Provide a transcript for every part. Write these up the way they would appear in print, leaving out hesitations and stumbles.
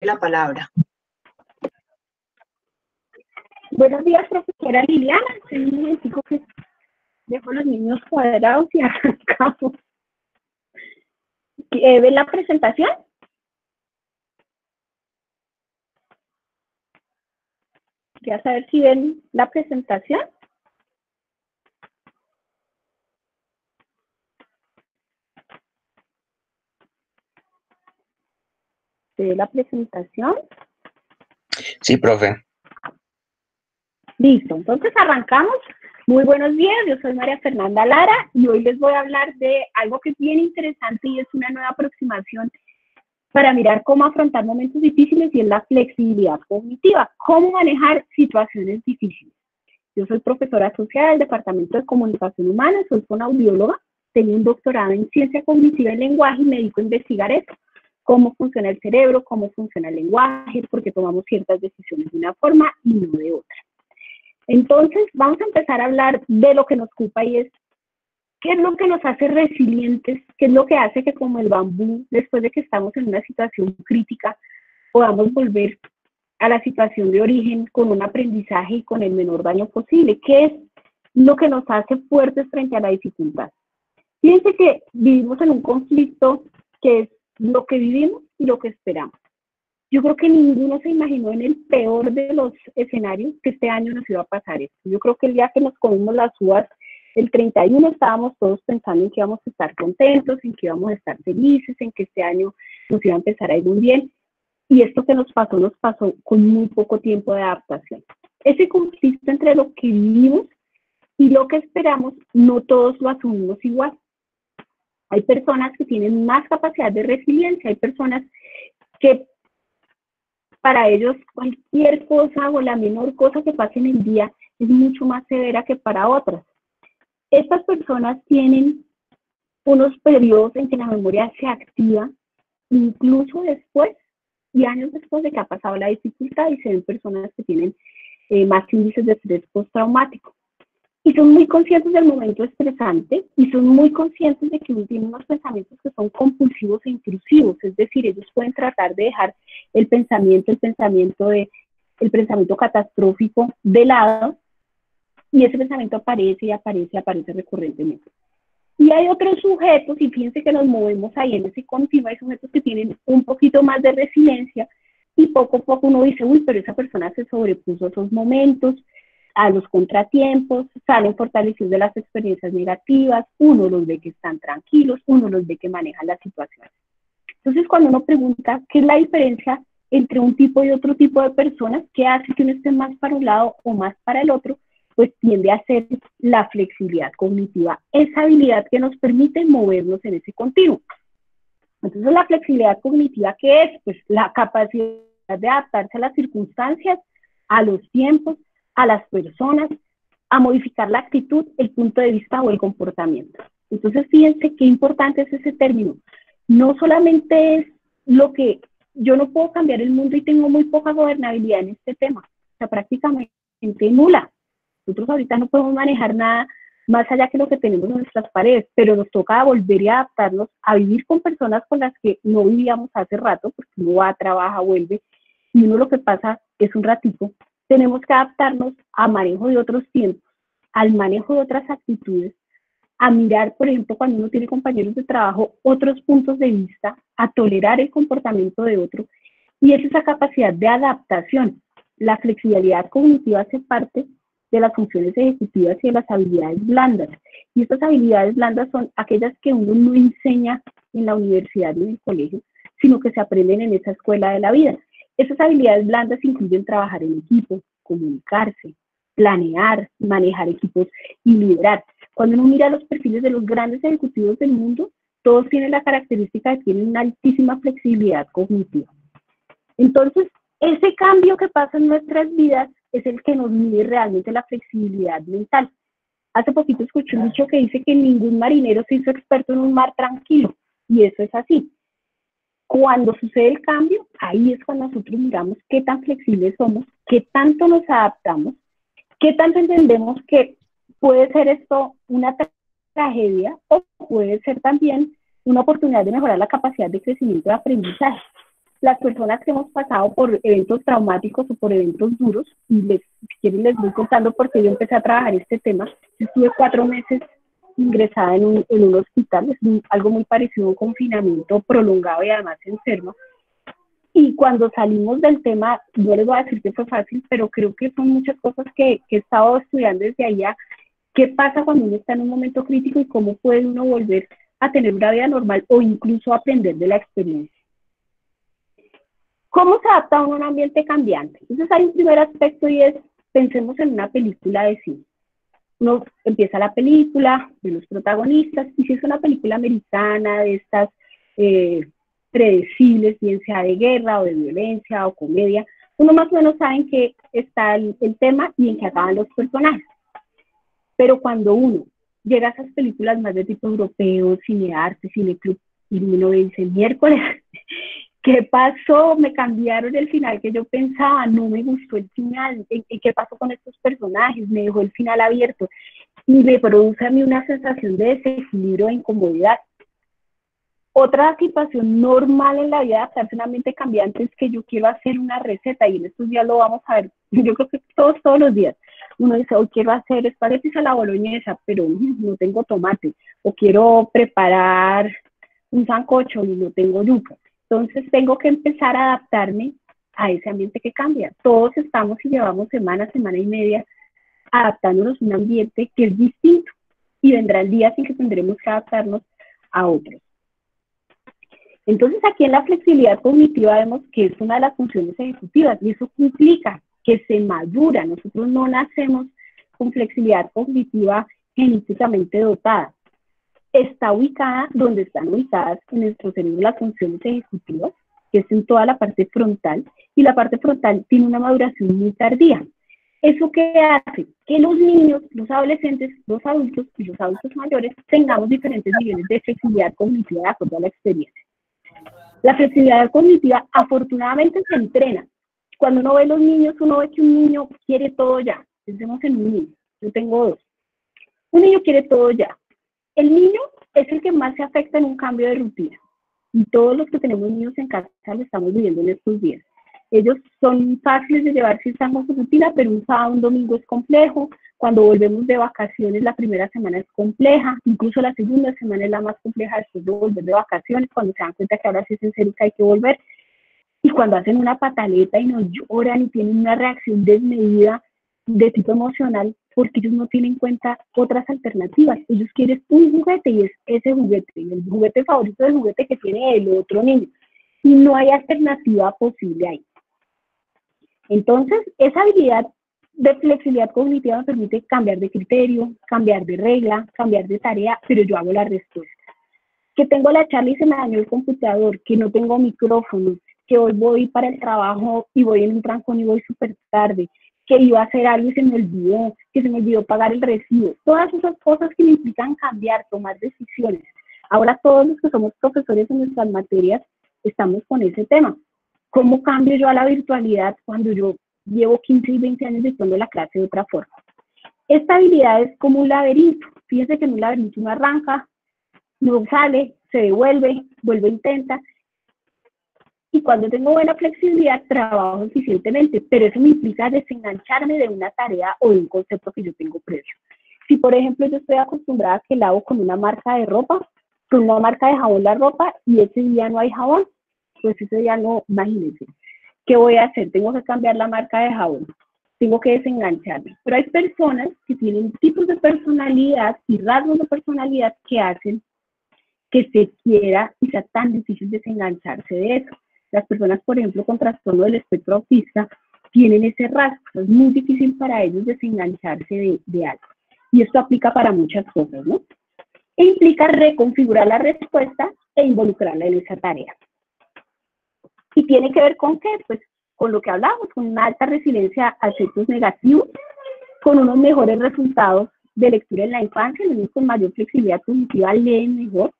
la palabra. Buenos días, profesora Liliana. Soy un momentico que dejo los niños cuadrados y arrancamos. ¿Ven la presentación? Quería saber si ven la presentación. ¿Se ve la presentación? Sí, profe. Listo, entonces arrancamos. Muy buenos días, yo soy María Fernanda Lara y hoy les voy a hablar de algo que es bien interesante y es una nueva aproximación para mirar cómo afrontar momentos difíciles y es la flexibilidad cognitiva, cómo manejar situaciones difíciles. Yo soy profesora asociada del Departamento de Comunicación Humana, soy fonoaudióloga, tengo un doctorado en Ciencia Cognitiva y Lenguaje y me dedico a investigar eso, cómo funciona el cerebro, cómo funciona el lenguaje, porque tomamos ciertas decisiones de una forma y no de otra. Entonces, vamos a empezar a hablar de lo que nos ocupa y es qué es lo que nos hace resilientes, qué es lo que hace que como el bambú, después de que estamos en una situación crítica, podamos volver a la situación de origen con un aprendizaje y con el menor daño posible. ¿Qué es lo que nos hace fuertes frente a la dificultad? Fíjense que vivimos en un conflicto que es lo que vivimos y lo que esperamos. Yo creo que ninguno se imaginó en el peor de los escenarios que este año nos iba a pasar esto. Yo creo que el día que nos comimos las uvas, el 31, estábamos todos pensando en que íbamos a estar contentos, en que íbamos a estar felices, en que este año nos iba a empezar a ir muy bien. Y esto que nos pasó con muy poco tiempo de adaptación. Ese conflicto entre lo que vivimos y lo que esperamos, no todos lo asumimos igual. Hay personas que tienen más capacidad de resiliencia, hay personas que para ellos cualquier cosa o la menor cosa que pase en el día es mucho más severa que para otras. Estas personas tienen unos periodos en que la memoria se activa, incluso después y años después de que ha pasado la dificultad, y se ven personas que tienen más índices de estrés postraumático. Y son muy conscientes del momento estresante y son muy conscientes de que tienen unos pensamientos que son compulsivos e intrusivos, es decir, ellos pueden tratar de dejar el pensamiento catastrófico de lado y ese pensamiento aparece y aparece recurrentemente. Y hay otros sujetos, y fíjense que nos movemos ahí en ese continuo, hay sujetos que tienen un poquito más de resiliencia y poco a poco uno dice, uy, pero esa persona se sobrepuso a esos momentos, a los contratiempos, salen fortalecidos de las experiencias negativas, uno los ve que están tranquilos, uno los ve que manejan las situaciones. Entonces, cuando uno pregunta qué es la diferencia entre un tipo y otro tipo de personas, qué hace que uno esté más para un lado o más para el otro, pues tiende a ser la flexibilidad cognitiva, esa habilidad que nos permite movernos en ese continuo. Entonces, la flexibilidad cognitiva, ¿qué es? Pues la capacidad de adaptarse a las circunstancias, a los tiempos, a las personas, a modificar la actitud, el punto de vista o el comportamiento. Entonces, fíjense qué importante es ese término. No solamente es lo que yo no puedo cambiar el mundo y tengo muy poca gobernabilidad en este tema, o sea, prácticamente nula. Nosotros ahorita no podemos manejar nada más allá que lo que tenemos en nuestras paredes, pero nos toca volver y adaptarnos a vivir con personas con las que no vivíamos hace rato, porque uno va, trabaja, vuelve, y uno lo que pasa es un ratito. Tenemos que adaptarnos a manejo de otros tiempos, al manejo de otras actitudes, a mirar, por ejemplo, cuando uno tiene compañeros de trabajo, otros puntos de vista, a tolerar el comportamiento de otro, y es esa capacidad de adaptación. La flexibilidad cognitiva hace parte de las funciones ejecutivas y de las habilidades blandas. Y estas habilidades blandas son aquellas que uno no enseña en la universidad ni en el colegio, sino que se aprenden en esa escuela de la vida. Esas habilidades blandas incluyen trabajar en equipo, comunicarse, planear, manejar equipos y liderar. Cuando uno mira los perfiles de los grandes ejecutivos del mundo, todos tienen la característica de que tienen una altísima flexibilidad cognitiva. Entonces, ese cambio que pasa en nuestras vidas es el que nos mide realmente la flexibilidad mental. Hace poquito escuché un dicho que dice que ningún marinero se hizo experto en un mar tranquilo, y eso es así. Cuando sucede el cambio, ahí es cuando nosotros miramos qué tan flexibles somos, qué tanto nos adaptamos, qué tanto entendemos que puede ser esto una tragedia o puede ser también una oportunidad de mejorar la capacidad de crecimiento de aprendizaje. las personas que hemos pasado por eventos traumáticos o por eventos duros, y si quieren les voy contando porque yo empecé a trabajar este tema. Yo estuve 4 meses ingresada en un hospital, algo muy parecido a un confinamiento prolongado y además enferma. Y cuando salimos del tema, no les voy a decir que fue fácil, pero creo que son muchas cosas que he estado estudiando desde allá. ¿Qué pasa cuando uno está en un momento crítico y cómo puede uno volver a tener una vida normal o incluso aprender de la experiencia? ¿Cómo se adapta a un ambiente cambiante? Entonces hay un primer aspecto y es, pensemos en una película de cine. Uno empieza la película, de los protagonistas, y si es una película americana, de estas predecibles, bien sea de guerra o de violencia o comedia, uno más o menos sabe en qué está el tema y en qué acaban los personajes. Pero cuando uno llega a esas películas más de tipo europeo, cine arte, cine club, y uno dice, miércoles, ¿qué pasó? Me cambiaron el final que yo pensaba, no me gustó el final, ¿qué pasó con estos personajes? Me dejó el final abierto y me produce a mí una sensación de desequilibrio e incomodidad. Otra situación normal en la vida de adaptarse a un ambiente cambiante es que yo quiero hacer una receta y en estos días lo vamos a ver, yo creo que todos los días. Uno dice, hoy quiero hacer espaguetis a la boloñesa, pero no tengo tomate, o quiero preparar un sancocho y no tengo yuca. Entonces tengo que empezar a adaptarme a ese ambiente que cambia. Todos estamos y llevamos semana y media adaptándonos a un ambiente que es distinto y vendrán días en que tendremos que adaptarnos a otros. Entonces aquí en la flexibilidad cognitiva vemos que es una de las funciones ejecutivas y eso implica que se madura. Nosotros no nacemos con flexibilidad cognitiva genéticamente dotada. Está ubicada donde están ubicadas en nuestro cerebro las funciones ejecutivas, que es en toda la parte frontal, y la parte frontal tiene una maduración muy tardía. ¿Eso qué hace? Que los niños, los adolescentes, los adultos y los adultos mayores tengamos diferentes niveles de flexibilidad cognitiva de acuerdo a la experiencia. La flexibilidad cognitiva afortunadamente se entrena. Cuando uno ve a los niños, uno ve que un niño quiere todo ya. Pensemos en un niño, yo tengo 2. Un niño quiere todo ya. El niño es el que más se afecta en un cambio de rutina. Y todos los que tenemos niños en casa lo estamos viviendo en estos días. Ellos son fáciles de llevar si estamos en rutina, pero un sábado, un domingo es complejo. Cuando volvemos de vacaciones, la primera semana es compleja. Incluso la segunda semana es la más compleja después de volver de vacaciones, cuando se dan cuenta que ahora sí es en serio que hay que volver. Y cuando hacen una pataleta y nos lloran y tienen una reacción desmedida de tipo emocional, porque ellos no tienen en cuenta otras alternativas. Ellos quieren un juguete y es ese juguete, y el juguete favorito es el juguete que tiene el otro niño. Y no hay alternativa posible ahí. Entonces, esa habilidad de flexibilidad cognitiva me permite cambiar de criterio, cambiar de regla, cambiar de tarea, pero yo hago la respuesta. Que tengo la charla y se me dañó el computador, que no tengo micrófono, que hoy voy para el trabajo y voy en un trancón y voy súper tarde, que iba a hacer algo y se me olvidó, que se me olvidó pagar el recibo. Todas esas cosas que me implican cambiar, tomar decisiones. Ahora todos los que somos profesores en nuestras materias estamos con ese tema. ¿Cómo cambio yo a la virtualidad cuando yo llevo 15 y 20 años dictando la clase de otra forma? Esta habilidad es como un laberinto. Fíjense que en un laberinto uno arranca, no sale, se devuelve, vuelve a intentar. Y cuando tengo buena flexibilidad, trabajo eficientemente, pero eso me implica desengancharme de una tarea o de un concepto que yo tengo previo. Si, por ejemplo, yo estoy acostumbrada a que lavo con una marca de ropa, con una marca de jabón la ropa, y ese día no hay jabón, pues ese día no, imagínense. ¿Qué voy a hacer? Tengo que cambiar la marca de jabón. Tengo que desengancharme. Pero hay personas que tienen tipos de personalidad y rasgos de personalidad que hacen que se quiera y sea tan difícil desengancharse de eso. Las personas, por ejemplo, con trastorno del espectro autista, tienen ese rasgo. Es muy difícil para ellos desengancharse de algo. Y esto aplica para muchas cosas, ¿no? E implica reconfigurar la respuesta e involucrarla en esa tarea. ¿Y tiene que ver con qué? Pues con lo que hablamos, con una alta resiliencia a efectos negativos, con unos mejores resultados de lectura en la infancia. Los niños con mayor flexibilidad cognitiva leen mejor,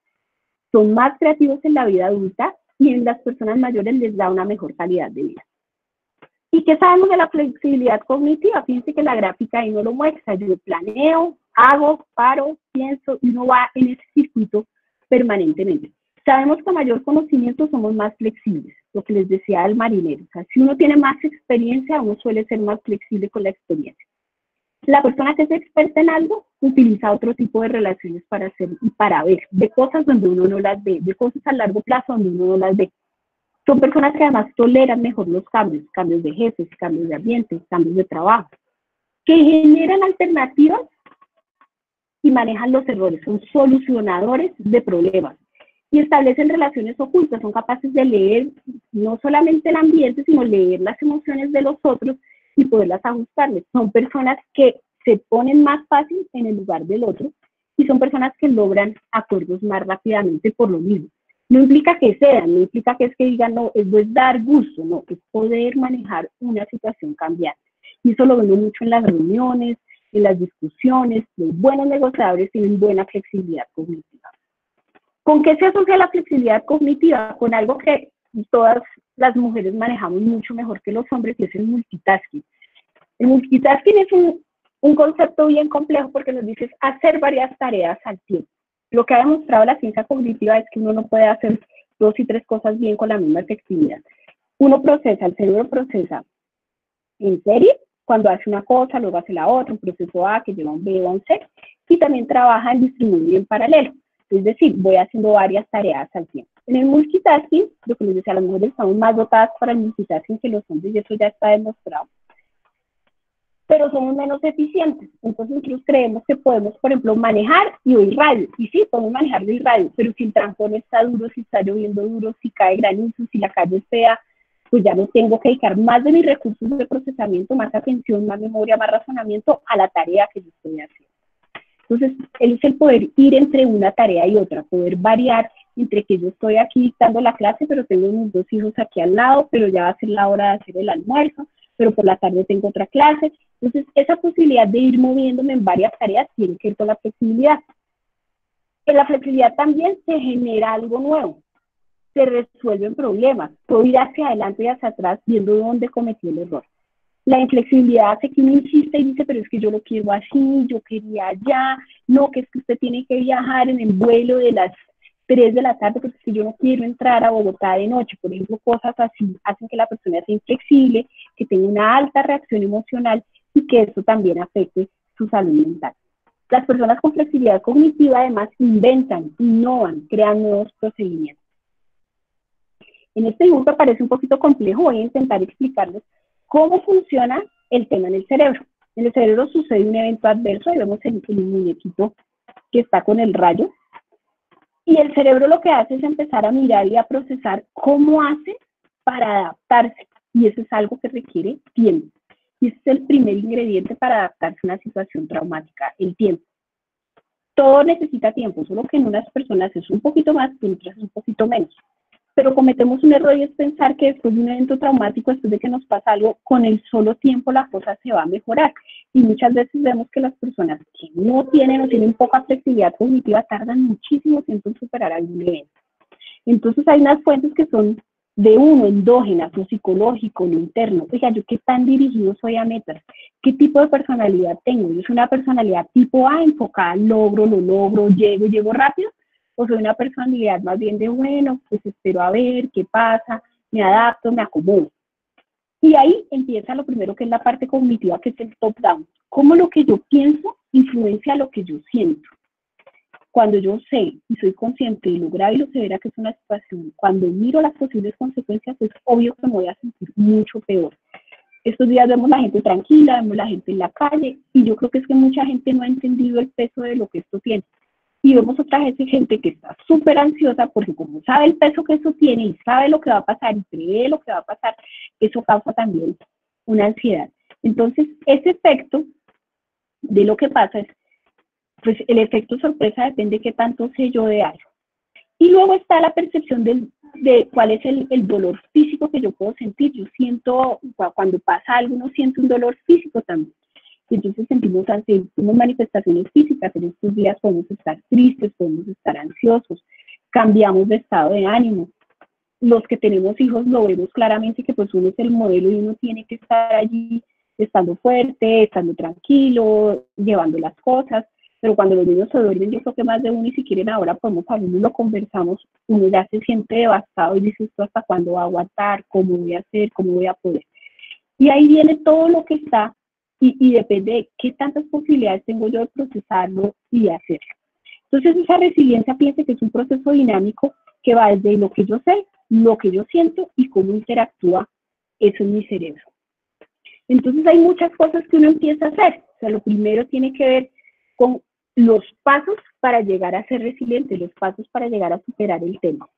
son más creativos en la vida adulta y en las personas mayores les da una mejor calidad de vida. ¿Y qué sabemos de la flexibilidad cognitiva? Fíjense que la gráfica ahí no lo muestra. Yo planeo, hago, paro, pienso y uno va en ese circuito permanentemente. Sabemos que a mayor conocimiento somos más flexibles, lo que les decía al marinero. O sea, si uno tiene más experiencia, uno suele ser más flexible con la experiencia. La persona que es experta en algo utiliza otro tipo de relaciones para hacer y para ver, de cosas donde uno no las ve, de cosas a largo plazo donde uno no las ve. Son personas que además toleran mejor los cambios, cambios de jefes, cambios de ambiente, cambios de trabajo, que generan alternativas y manejan los errores, son solucionadores de problemas y establecen relaciones ocultas, son capaces de leer no solamente el ambiente, sino leer las emociones de los otros y poderlas ajustarles. Son personas que se ponen más fácil en el lugar del otro y son personas que logran acuerdos más rápidamente por lo mismo. No implica que sean, no implica que es que digan, no, eso es dar gusto, no, es poder manejar una situación cambiante. Y eso lo vemos mucho en las reuniones, en las discusiones. Los buenos negociadores tienen buena flexibilidad cognitiva. ¿Con qué se asocia la flexibilidad cognitiva? Con algo que todas las mujeres manejamos mucho mejor que los hombres, y es el multitasking. El multitasking es un concepto bien complejo porque nos dice hacer varias tareas al tiempo. Lo que ha demostrado la ciencia cognitiva es que uno no puede hacer 2 y 3 cosas bien con la misma efectividad. El cerebro procesa en serie, cuando hace una cosa, luego hace la otra, un proceso A que lleva un B o un C, y también trabaja en distribuir en paralelo. Es decir, voy haciendo varias tareas al tiempo. En el multitasking, lo que les decía, las mujeres estamos más dotadas para el multitasking que los hombres, y eso ya está demostrado. Pero somos menos eficientes. Entonces nosotros creemos que podemos, por ejemplo, manejar y oír radio. Y sí, podemos manejar y oír radio, pero si el trancón está duro, si está lloviendo duro, si cae granizo, si la calle es fea, pues ya no tengo que dedicar más de mis recursos de procesamiento, más atención, más memoria, más razonamiento a la tarea que yo estoy haciendo. Entonces, es el poder ir entre una tarea y otra, poder variar entre que yo estoy aquí dictando la clase, pero tengo mis 2 hijos aquí al lado, pero ya va a ser la hora de hacer el almuerzo, pero por la tarde tengo otra clase. Entonces, esa posibilidad de ir moviéndome en varias tareas tiene que ver con la flexibilidad. En la flexibilidad también se genera algo nuevo, se resuelven problemas, puedo ir hacia adelante y hacia atrás viendo dónde cometí el error. La inflexibilidad hace que uno insiste y dice, pero es que yo lo quiero así, yo quería allá, no, que es que usted tiene que viajar en el vuelo de las 3 de la tarde, porque si yo no quiero entrar a Bogotá de noche, por ejemplo, cosas así hacen que la persona sea inflexible, que tenga una alta reacción emocional y que eso también afecte su salud mental. Las personas con flexibilidad cognitiva además inventan, innovan, crean nuevos procedimientos. En este dibujo parece un poquito complejo, voy a intentar explicarles cómo funciona el tema en el cerebro. En el cerebro sucede un evento adverso, y vemos el muñequito que está con el rayo, y el cerebro lo que hace es empezar a mirar y a procesar cómo hace para adaptarse, y eso es algo que requiere tiempo. Y ese es el primer ingrediente para adaptarse a una situación traumática, el tiempo. Todo necesita tiempo, solo que en unas personas es un poquito más, en otras es un poquito menos. Pero cometemos un error y es pensar que después de un evento traumático, después de que nos pasa algo, con el solo tiempo la cosa se va a mejorar. Y muchas veces vemos que las personas que no tienen o tienen poca flexibilidad cognitiva tardan muchísimo tiempo en superar algún evento. Entonces hay unas fuentes que son de uno, endógenas, lo psicológico, lo interno. Oiga, ¿yo qué tan dirigido soy a metas? ¿Qué tipo de personalidad tengo? ¿Yo soy una personalidad tipo A, enfocada al logro, lo logro, llego rápido? ¿O soy una personalidad más bien de, bueno, pues espero a ver qué pasa, me adapto, me acomodo? Y ahí empieza lo primero, que es la parte cognitiva, que es el top-down. Cómo lo que yo pienso influencia lo que yo siento. Cuando yo sé y soy consciente de lo grave y lo severa que es una situación, cuando miro las posibles consecuencias, es obvio que me voy a sentir mucho peor. Estos días vemos la gente tranquila, vemos la gente en la calle, y yo creo que es que mucha gente no ha entendido el peso de lo que esto tiene. Y vemos otra gente que está súper ansiosa porque como sabe el peso que eso tiene y sabe lo que va a pasar y prevé lo que va a pasar, eso causa también una ansiedad. Entonces, ese efecto de lo que pasa es, pues el efecto sorpresa depende de qué tanto sé yo de algo. Y luego está la percepción de cuál es el dolor físico que yo puedo sentir. Yo siento, cuando pasa algo, uno siente un dolor físico también. Y entonces sentimos manifestaciones físicas. En estos días podemos estar tristes, podemos estar ansiosos, cambiamos de estado de ánimo. Los que tenemos hijos lo vemos claramente, que pues uno es el modelo y uno tiene que estar allí estando fuerte, estando tranquilo, llevando las cosas. pero cuando los niños se duermen, yo creo que más de uno, y si quieren ahora podemos hablar, lo conversamos, uno ya se siente devastado y dice, ¿esto hasta cuándo va a aguantar? ¿Cómo voy a hacer? ¿Cómo voy a poder? Y ahí viene todo lo que está, y depende de qué tantas posibilidades tengo yo de procesarlo y de hacerlo. Entonces esa resiliencia, piense que es un proceso dinámico que va desde lo que yo sé, lo que yo siento y cómo interactúa eso en mi cerebro. Entonces hay muchas cosas que uno empieza a hacer. O sea, lo primero tiene que ver con los pasos para llegar a ser resiliente, los pasos para llegar a superar el tema.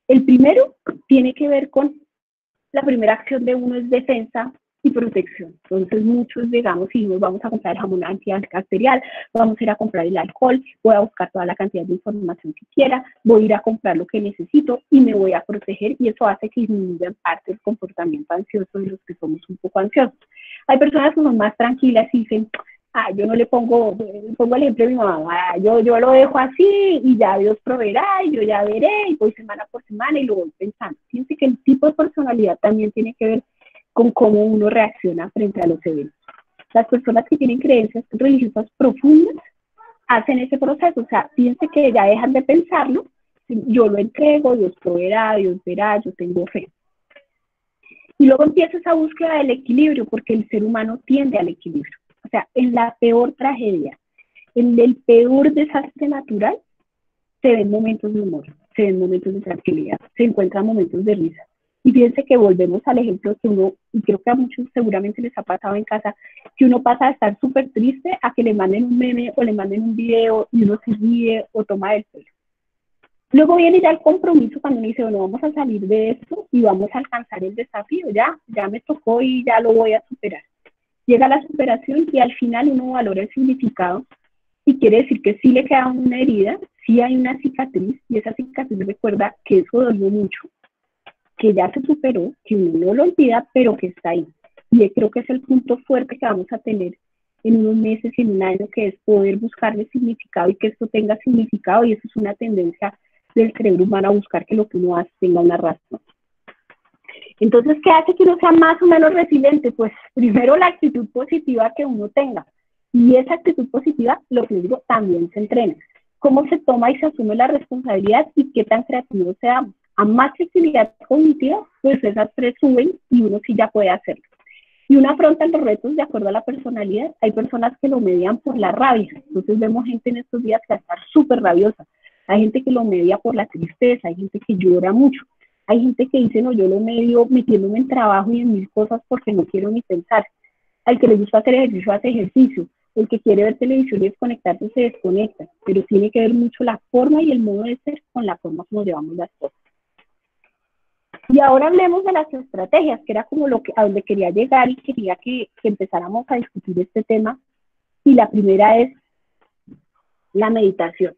El primero tiene que ver con la primera acción de uno es defensa y protección. Entonces muchos, digamos, si nos vamos a comprar el jamón antibacterial, vamos a ir a comprar el alcohol, voy a buscar toda la cantidad de información que quiera, voy a ir a comprar lo que necesito y me voy a proteger, y eso hace que disminuya en parte el comportamiento ansioso de los que somos un poco ansiosos. Hay personas que son más tranquilas y dicen, yo no le pongo el ejemplo de mi mamá, yo lo dejo así y ya Dios proveerá y yo ya veré y voy semana por semana y lo voy pensando. Fíjense que el tipo de personalidad también tiene que ver con cómo uno reacciona frente a los eventos. Las personas que tienen creencias religiosas profundas hacen ese proceso, o sea, fíjense que ya dejan de pensarlo, yo lo entrego, Dios proveerá, Dios verá, yo tengo fe. Y luego empieza esa búsqueda del equilibrio, porque el ser humano tiende al equilibrio. O sea, en la peor tragedia, en el peor desastre natural, se ven momentos de humor, se ven momentos de tranquilidad, se encuentran momentos de risa. Y fíjense que volvemos al ejemplo que uno, y creo que a muchos seguramente les ha pasado en casa, que uno pasa de estar súper triste a que le manden un meme o le manden un video y uno se ríe o toma el pelo. Luego viene ya el compromiso cuando uno dice, bueno, vamos a salir de esto y vamos a alcanzar el desafío, ya me tocó y ya lo voy a superar. Llega la superación y al final uno valora el significado y quiere decir que sí le queda una herida, sí hay una cicatriz, y esa cicatriz recuerda que eso dolió mucho, que ya se superó, que uno no lo olvida, pero que está ahí. Y creo que es el punto fuerte que vamos a tener en unos meses y en un año, que es poder buscarle significado y que esto tenga significado, y eso es una tendencia del cerebro humano a buscar que lo que uno hace tenga una razón. Entonces, ¿qué hace que uno sea más o menos resiliente? Pues primero la actitud positiva que uno tenga. Y esa actitud positiva, lo que les digo, también se entrena. Cómo se toma y se asume la responsabilidad y qué tan creativos seamos. A más flexibilidad cognitiva, pues esas tres suben y uno sí ya puede hacerlo. Y uno afronta los retos de acuerdo a la personalidad. Hay personas que lo median por la rabia. Entonces vemos gente en estos días que va a estar súper rabiosa. Hay gente que lo media por la tristeza, hay gente que llora mucho. Hay gente que dice, no, yo lo medio metiéndome en trabajo y en mil cosas porque no quiero ni pensar. Al que le gusta hacer ejercicio, hace ejercicio. El que quiere ver televisión y desconectarse, se desconecta. Pero tiene que ver mucho la forma y el modo de ser con la forma como llevamos las cosas. Y ahora hablemos de las estrategias, que era como a donde quería llegar y quería que empezáramos a discutir este tema. Y la primera es la meditación.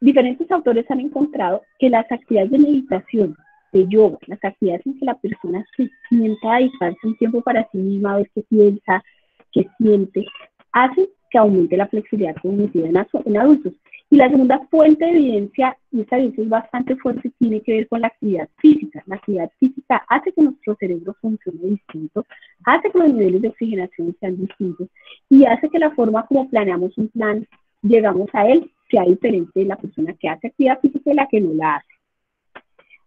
Diferentes autores han encontrado que las actividades de meditación, de yoga, las actividades en que la persona se sienta a dedicarse un tiempo para sí misma, a ver qué piensa, qué siente, hacen que aumente la flexibilidad cognitiva en adultos. Y la segunda fuente de evidencia, y esta evidencia es bastante fuerte, tiene que ver con la actividad física. La actividad física hace que nuestro cerebro funcione distinto, hace que los niveles de oxigenación sean distintos y hace que la forma como planeamos un plan, llegamos a él, sea diferente de la persona que hace actividad física y la que no la hace.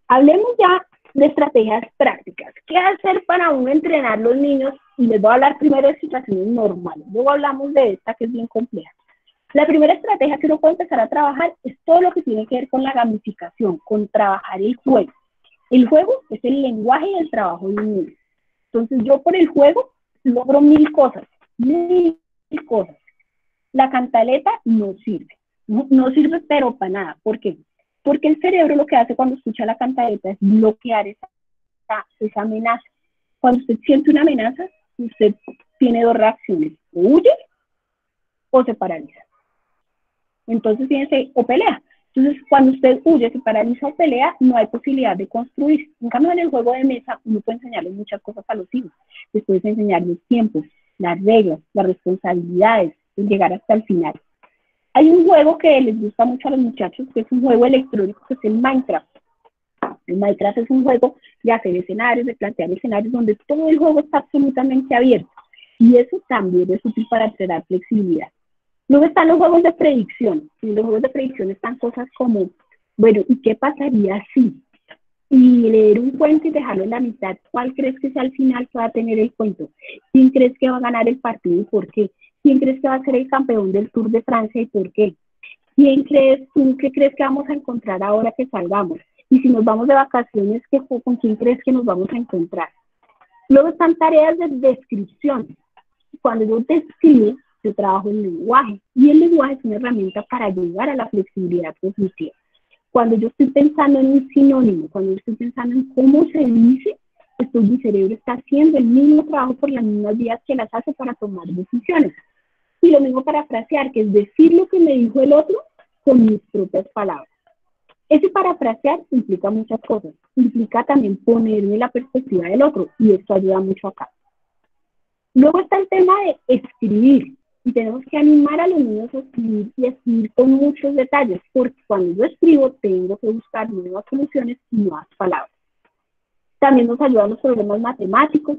Hablemos ya de estrategias prácticas. ¿Qué hacer para uno entrenar a los niños? Y les voy a hablar primero de situaciones normales. Luego hablamos de esta, que es bien compleja. La primera estrategia que uno puede empezar a trabajar es todo lo que tiene que ver con la gamificación, con trabajar el juego. El juego es el lenguaje y el trabajo de un niño. Entonces yo por el juego logro mil cosas. La cantaleta no sirve. No sirve pero para nada. ¿Por qué? Porque el cerebro lo que hace cuando escucha la cantaleta es bloquear esa amenaza. Cuando usted siente una amenaza, usted tiene dos reacciones: o huye o se paraliza. Entonces, fíjense, o pelea. Entonces, cuando usted huye, se paraliza o pelea, no hay posibilidad de construir. En cambio, en el juego de mesa, uno puede enseñarles muchas cosas a los hijos. Les puede enseñar los tiempos, las reglas, las responsabilidades, llegar hasta el final. Hay un juego que les gusta mucho a los muchachos, que es un juego electrónico, que es el Minecraft. El Minecraft es un juego de hacer escenarios, de plantear escenarios, donde todo el juego está absolutamente abierto. Y eso también es útil para entrenar flexibilidad. Luego están los juegos de predicción. En los juegos de predicción están cosas como, bueno, ¿y qué pasaría si? Y leer un cuento y dejarlo en la mitad. ¿Cuál crees que sea el final que va a tener el cuento? ¿Quién crees que va a ganar el partido y por qué? ¿Quién crees que va a ser el campeón del Tour de Francia y por qué? ¿Quién crees tú qué crees que vamos a encontrar ahora que salgamos? Y si nos vamos de vacaciones, ¿con quién crees que nos vamos a encontrar? Luego están tareas de descripción. Cuando yo describo, yo trabajo el lenguaje. Y el lenguaje es una herramienta para llegar a la flexibilidad cognitiva. Cuando yo estoy pensando en un sinónimo, cuando yo estoy pensando en cómo se dice, pues mi cerebro está haciendo el mismo trabajo por las mismas vías que las hace para tomar decisiones. Y lo mismo para frasear, que es decir lo que me dijo el otro con mis propias palabras. Ese parafrasear implica muchas cosas. Implica también ponerme la perspectiva del otro, y esto ayuda mucho acá. Luego está el tema de escribir, y tenemos que animar a los niños a escribir y escribir con muchos detalles, porque cuando yo escribo tengo que buscar nuevas soluciones y nuevas palabras. También nos ayudan los problemas matemáticos,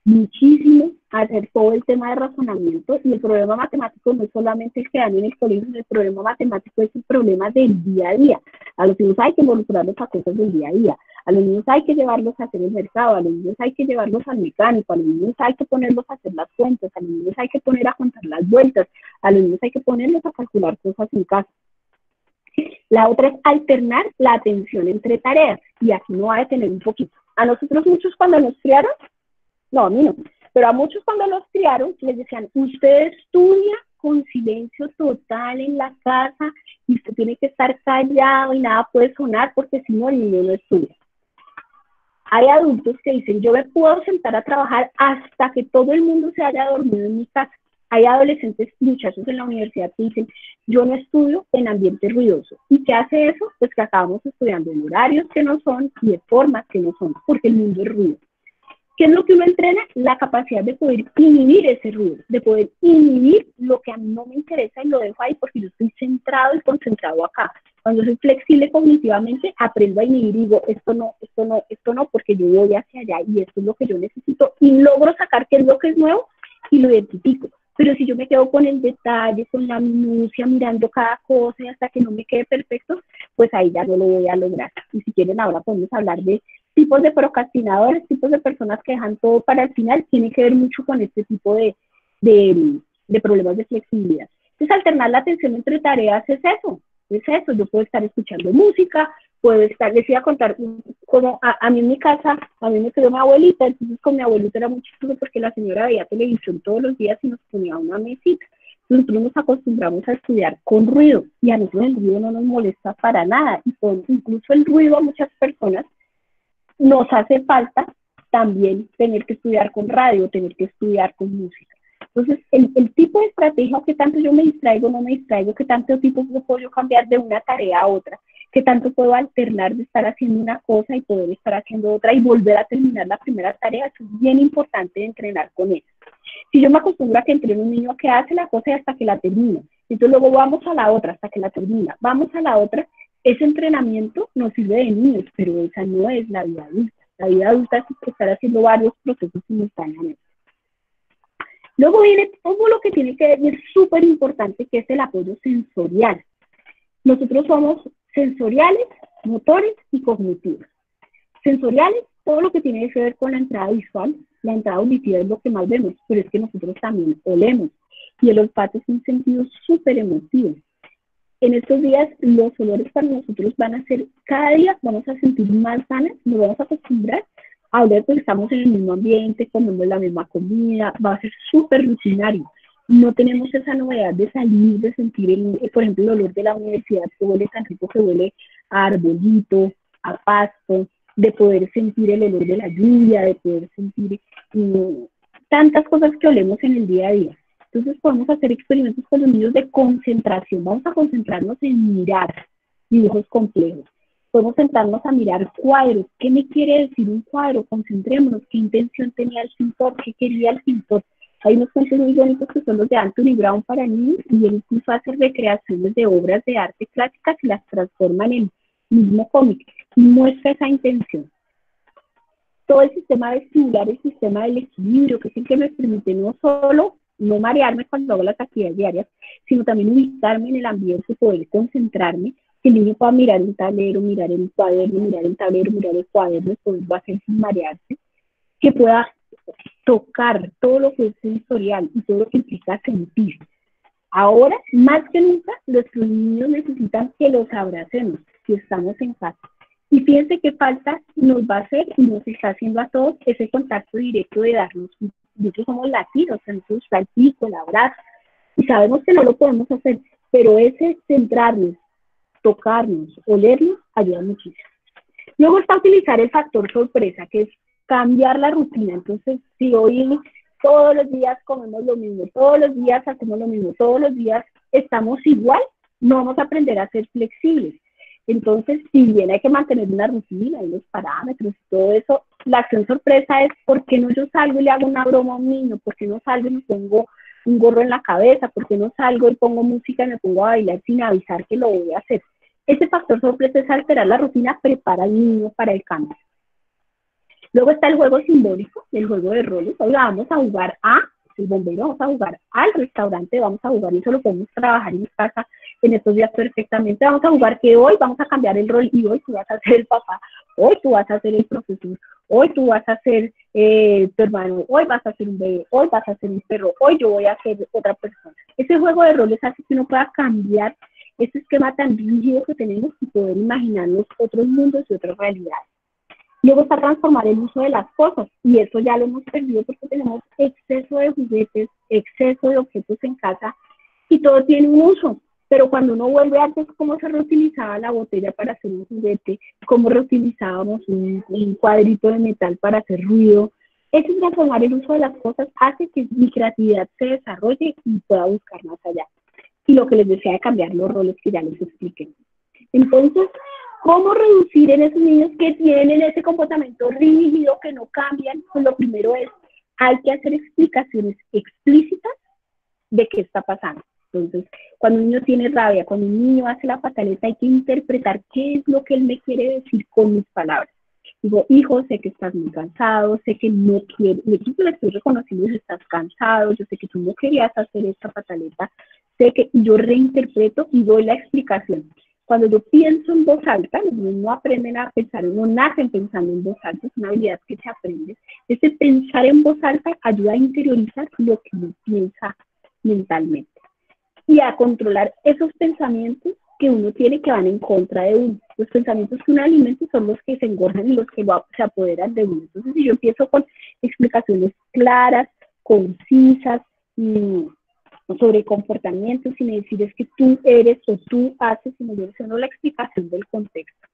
muchísimo, a hacer todo el tema de razonamiento, y el problema matemático no es solamente el que dan en el colegio, el problema matemático es el problema del día a día. A los niños hay que involucrarlos a cosas del día a día, a los niños hay que llevarlos a hacer el mercado, a los niños hay que llevarlos al mecánico, a los niños hay que ponerlos a hacer las cuentas, a los niños hay que poner a contar las vueltas, a los niños hay que ponerlos a calcular cosas en casa. La otra es alternar la atención entre tareas, y aquí no va a detener un poquito. A nosotros muchos cuando nos criaron, no, a mí no, pero a muchos cuando los criaron les decían, usted estudia con silencio total en la casa y usted tiene que estar callado y nada puede sonar porque si no el niño no estudia. Hay adultos que dicen, yo me puedo sentar a trabajar hasta que todo el mundo se haya dormido en mi casa. Hay adolescentes, muchachos en la universidad que dicen, yo no estudio en ambiente ruidoso. ¿Y qué hace eso? Pues que acabamos estudiando en horarios que no son y de formas que no son, porque el mundo es ruido. ¿Qué es lo que uno entrena? La capacidad de poder inhibir ese ruido, de poder inhibir lo que a mí no me interesa y lo dejo ahí porque yo estoy centrado y concentrado acá. Cuando soy flexible cognitivamente, aprendo a inhibir y digo, esto no, esto no, esto no, porque yo voy hacia allá y esto es lo que yo necesito y logro sacar qué es lo que es nuevo y lo identifico. Pero si yo me quedo con el detalle, con la minucia, mirando cada cosa y hasta que no me quede perfecto, pues ahí ya no lo voy a lograr. Y si quieren ahora podemos hablar de tipos de procrastinadores, tipos de personas que dejan todo para el final, tiene que ver mucho con este tipo de problemas de flexibilidad. Entonces, alternar la atención entre tareas es eso. Yo puedo estar escuchando música, puedo estar, les iba a contar, como a mí en mi casa, a mí me quedó mi abuelita, entonces con mi abuelita era muy chistoso porque la señora veía televisión todos los días y nos ponía una mesita. Nosotros nos acostumbramos a estudiar con ruido y a nosotros el ruido no nos molesta para nada, y incluso el ruido a muchas personas nos hace falta también tener que estudiar con radio, tener que estudiar con música. Entonces, el tipo de estrategia, o qué tanto yo me distraigo, no me distraigo, qué tanto tipo puedo cambiar de una tarea a otra, qué tanto puedo alternar de estar haciendo una cosa y poder estar haciendo otra y volver a terminar la primera tarea, eso es bien importante de entrenar con eso. Si yo me acostumbro a que entreno un niño que hace la cosa y hasta que la termina, entonces luego vamos a la otra hasta que la termina, vamos a la otra, ese entrenamiento nos sirve de niños, pero esa no es la vida adulta. La vida adulta es estar haciendo varios procesos simultáneamente. Luego viene todo lo que tiene que ver, y es súper importante, que es el apoyo sensorial. Nosotros somos sensoriales, motores y cognitivos. Sensoriales, todo lo que tiene que ver con la entrada visual, la entrada auditiva es lo que más vemos, pero es que nosotros también olemos, y el olfato es un sentido súper emotivo. En estos días los olores para nosotros van a ser, cada día vamos a sentir más sanas, nos vamos a acostumbrar a oler porque estamos en el mismo ambiente, comemos la misma comida, va a ser súper rutinario. No tenemos esa novedad de salir, de sentir, por ejemplo, el olor de la universidad que huele tan rico, que huele a arbolito, a pasto, de poder sentir el olor de la lluvia, de poder sentir tantas cosas que olemos en el día a día. Entonces podemos hacer experimentos con los niños de concentración. Vamos a concentrarnos en mirar dibujos complejos. Podemos sentarnos a mirar cuadros. ¿Qué me quiere decir un cuadro? Concentrémonos. ¿Qué intención tenía el pintor? ¿Qué quería el pintor? Hay unos cuentos muy bonitos que son los de Anthony Brown para niños, y él incluso hace recreaciones de obras de arte clásicas y las transforma en el mismo cómic y muestra esa intención. Todo el sistema vestibular, el sistema del equilibrio, que es el que me permite no solo no marearme cuando hago las actividades diarias, sino también ubicarme en el ambiente, poder concentrarme, que el niño pueda mirar un tablero, mirar el cuaderno, mirar el tablero, mirar el cuaderno, poderlo hacer sin marearse, que pueda tocar todo lo que es sensorial y todo lo que implica sentir. Ahora, más que nunca, nuestros niños necesitan que los abracemos si estamos en casa. Y fíjense qué falta nos va a hacer y nos está haciendo a todos ese contacto directo de darnos, nosotros somos latinos, nos gusta el pico, el abrazo, y sabemos que no lo podemos hacer, pero ese centrarnos, tocarnos, olernos, ayuda muchísimo. Luego está utilizar el factor sorpresa, que es cambiar la rutina. Entonces, si hoy todos los días comemos lo mismo, todos los días hacemos lo mismo, todos los días estamos igual, no vamos a aprender a ser flexibles. Entonces, si bien hay que mantener una rutina y los parámetros y todo eso, la acción sorpresa es ¿por qué no yo salgo y le hago una broma a un niño? ¿Por qué no salgo y me pongo un gorro en la cabeza? ¿Por qué no salgo y pongo música y me pongo a bailar sin avisar que lo voy a hacer? Ese factor sorpresa es alterar la rutina, prepara al niño para el cambio. Luego está el juego simbólico, el juego de roles. Ahora vamos a jugar a el bombero, vamos a jugar al restaurante, vamos a jugar, y eso lo podemos trabajar en casa en estos días perfectamente. Vamos a jugar que hoy vamos a cambiar el rol y hoy tú vas a ser el papá, hoy tú vas a ser el profesor, hoy tú vas a ser tu hermano, hoy vas a ser un bebé, hoy vas a ser un perro, hoy yo voy a ser otra persona. Ese juego de roles hace que uno pueda cambiar ese esquema tan rígido que tenemos y poder imaginarnos otros mundos y otras realidades. Luego está transformar el uso de las cosas, y eso ya lo hemos perdido porque tenemos exceso de juguetes, exceso de objetos en casa, y todo tiene un uso. Pero cuando uno vuelve a ver cómo se reutilizaba la botella para hacer un juguete, cómo reutilizábamos un cuadrito de metal para hacer ruido, eso es transformar el uso de las cosas, hace que mi creatividad se desarrolle y pueda buscar más allá. Y lo que les decía de cambiar los roles que ya les expliqué. Entonces, ¿cómo reducir en esos niños que tienen ese comportamiento rígido, que no cambian? Pues lo primero es, hay que hacer explicaciones explícitas de qué está pasando. Entonces, cuando un niño tiene rabia, cuando un niño hace la pataleta, hay que interpretar qué es lo que él me quiere decir con mis palabras. Digo, hijo, sé que estás muy cansado, sé que no quieres, yo le estoy reconociendo que estás cansado, yo sé que tú no querías hacer esta pataleta, sé que yo reinterpreto y doy la explicación. Cuando yo pienso en voz alta, los niños no aprenden a pensar, no nacen pensando en voz alta, es una habilidad que se aprende. Ese pensar en voz alta ayuda a interiorizar lo que uno piensa mentalmente y a controlar esos pensamientos que uno tiene que van en contra de uno. Los pensamientos que uno alimenta son los que se engordan y los que se apoderan de uno. Entonces, si yo empiezo con explicaciones claras, concisas, sobre comportamientos, sin decir es que tú eres o tú haces, sino yo solo la explicación del contexto.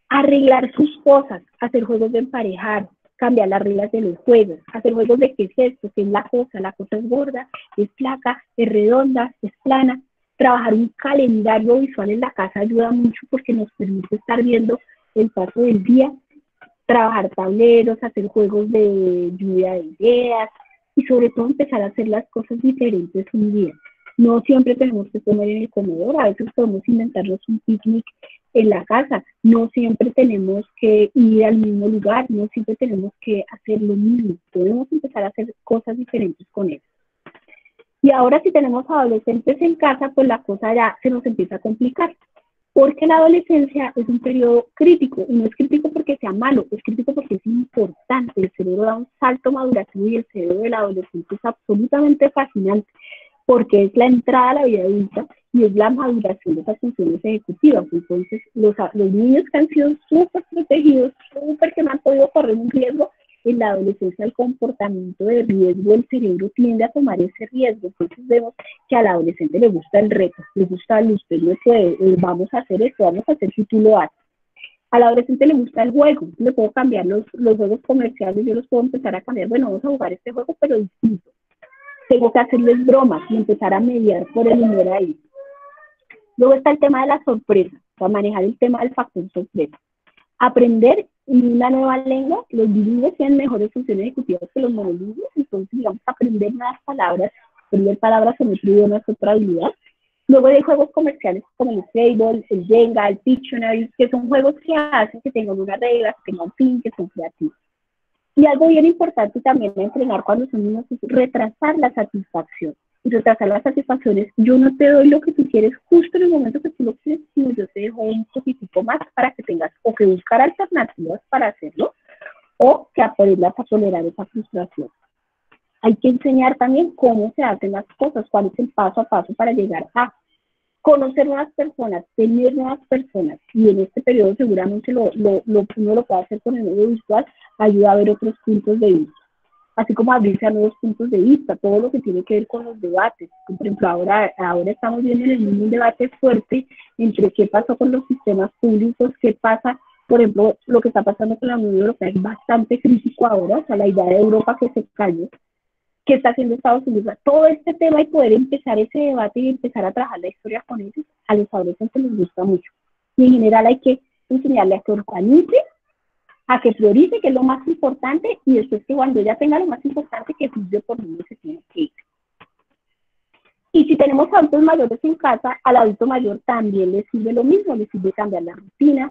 Arreglar sus cosas, hacer juegos de emparejar, cambiar las reglas de los juegos, hacer juegos de qué es esto, qué es la cosa es gorda, es flaca, es redonda, es plana. Trabajar un calendario visual en la casa ayuda mucho porque nos permite estar viendo el paso del día, trabajar tableros, hacer juegos de lluvia de ideas, y sobre todo empezar a hacer las cosas diferentes un día. No siempre tenemos que comer en el comedor, a veces podemos inventarnos un picnic en la casa, no siempre tenemos que ir al mismo lugar, no siempre tenemos que hacer lo mismo, podemos empezar a hacer cosas diferentes con ellos. Y ahora si tenemos adolescentes en casa, pues la cosa ya se nos empieza a complicar, porque la adolescencia es un periodo crítico, y no es crítico porque sea malo, es crítico porque es importante. El cerebro da un salto madurativo y el cerebro del adolescente es absolutamente fascinante, porque es la entrada a la vida adulta y es la maduración de esas funciones ejecutivas. Entonces, los niños que han sido súper protegidos, súper que no han podido correr un riesgo, en la adolescencia el comportamiento de riesgo, el cerebro tiende a tomar ese riesgo. Entonces vemos que al adolescente le gusta el reto, le gusta el usted no puede, vamos a hacer esto, vamos a hacer si tú lo haces. Al adolescente le gusta el juego, le puedo cambiar los juegos comerciales, yo los puedo empezar a cambiar, bueno, vamos a jugar este juego pero distinto. Tengo que hacerles bromas y empezar a mediar por el humor ahí. Luego está el tema de la sorpresa, para manejar el tema del factor sorpresa. Aprender una nueva lengua, los bilingües tienen mejores funciones ejecutivas que los monolingües, entonces digamos aprender nuevas palabras, aprender palabras en otro idioma es otra habilidad. Luego hay juegos comerciales como el Scrabble, el Jenga, el Pictionary, que son juegos que hacen que tengan unas reglas, que tengan fin, que son creativos. Y algo bien importante también de entrenar cuando son niños es retrasar la satisfacción. y retrasar las satisfacciones. Yo no te doy lo que tú quieres justo en el momento que tú lo quieres, sino yo te dejo un poquitico más para que tengas o que buscar alternativas para hacerlo o que aprendas a tolerar esa frustración. Hay que enseñar también cómo se hacen las cosas, cuál es el paso a paso para llegar a conocer nuevas personas, tener nuevas personas, y en este periodo seguramente uno lo puede hacer con el medio virtual, ayuda a ver otros puntos de vista, así como abrirse a nuevos puntos de vista, todo lo que tiene que ver con los debates. Por ejemplo, ahora estamos viendo en el mundo un debate fuerte entre qué pasó con los sistemas públicos, qué pasa, por ejemplo, lo que está pasando con la Unión Europea es bastante crítico ahora, o sea, la idea de Europa que se calle, qué está haciendo Estados Unidos, todo este tema y poder empezar ese debate y empezar a trabajar la historia con ellos, a los adolescentes les gusta mucho. Y en general hay que enseñarle a que organice, a que priorice, que es lo más importante, y después que cuando ella tenga lo más importante, que juzgue por dónde se tiene que ir. Y si tenemos adultos mayores en casa, al adulto mayor también le sirve lo mismo, le sirve cambiar la rutina,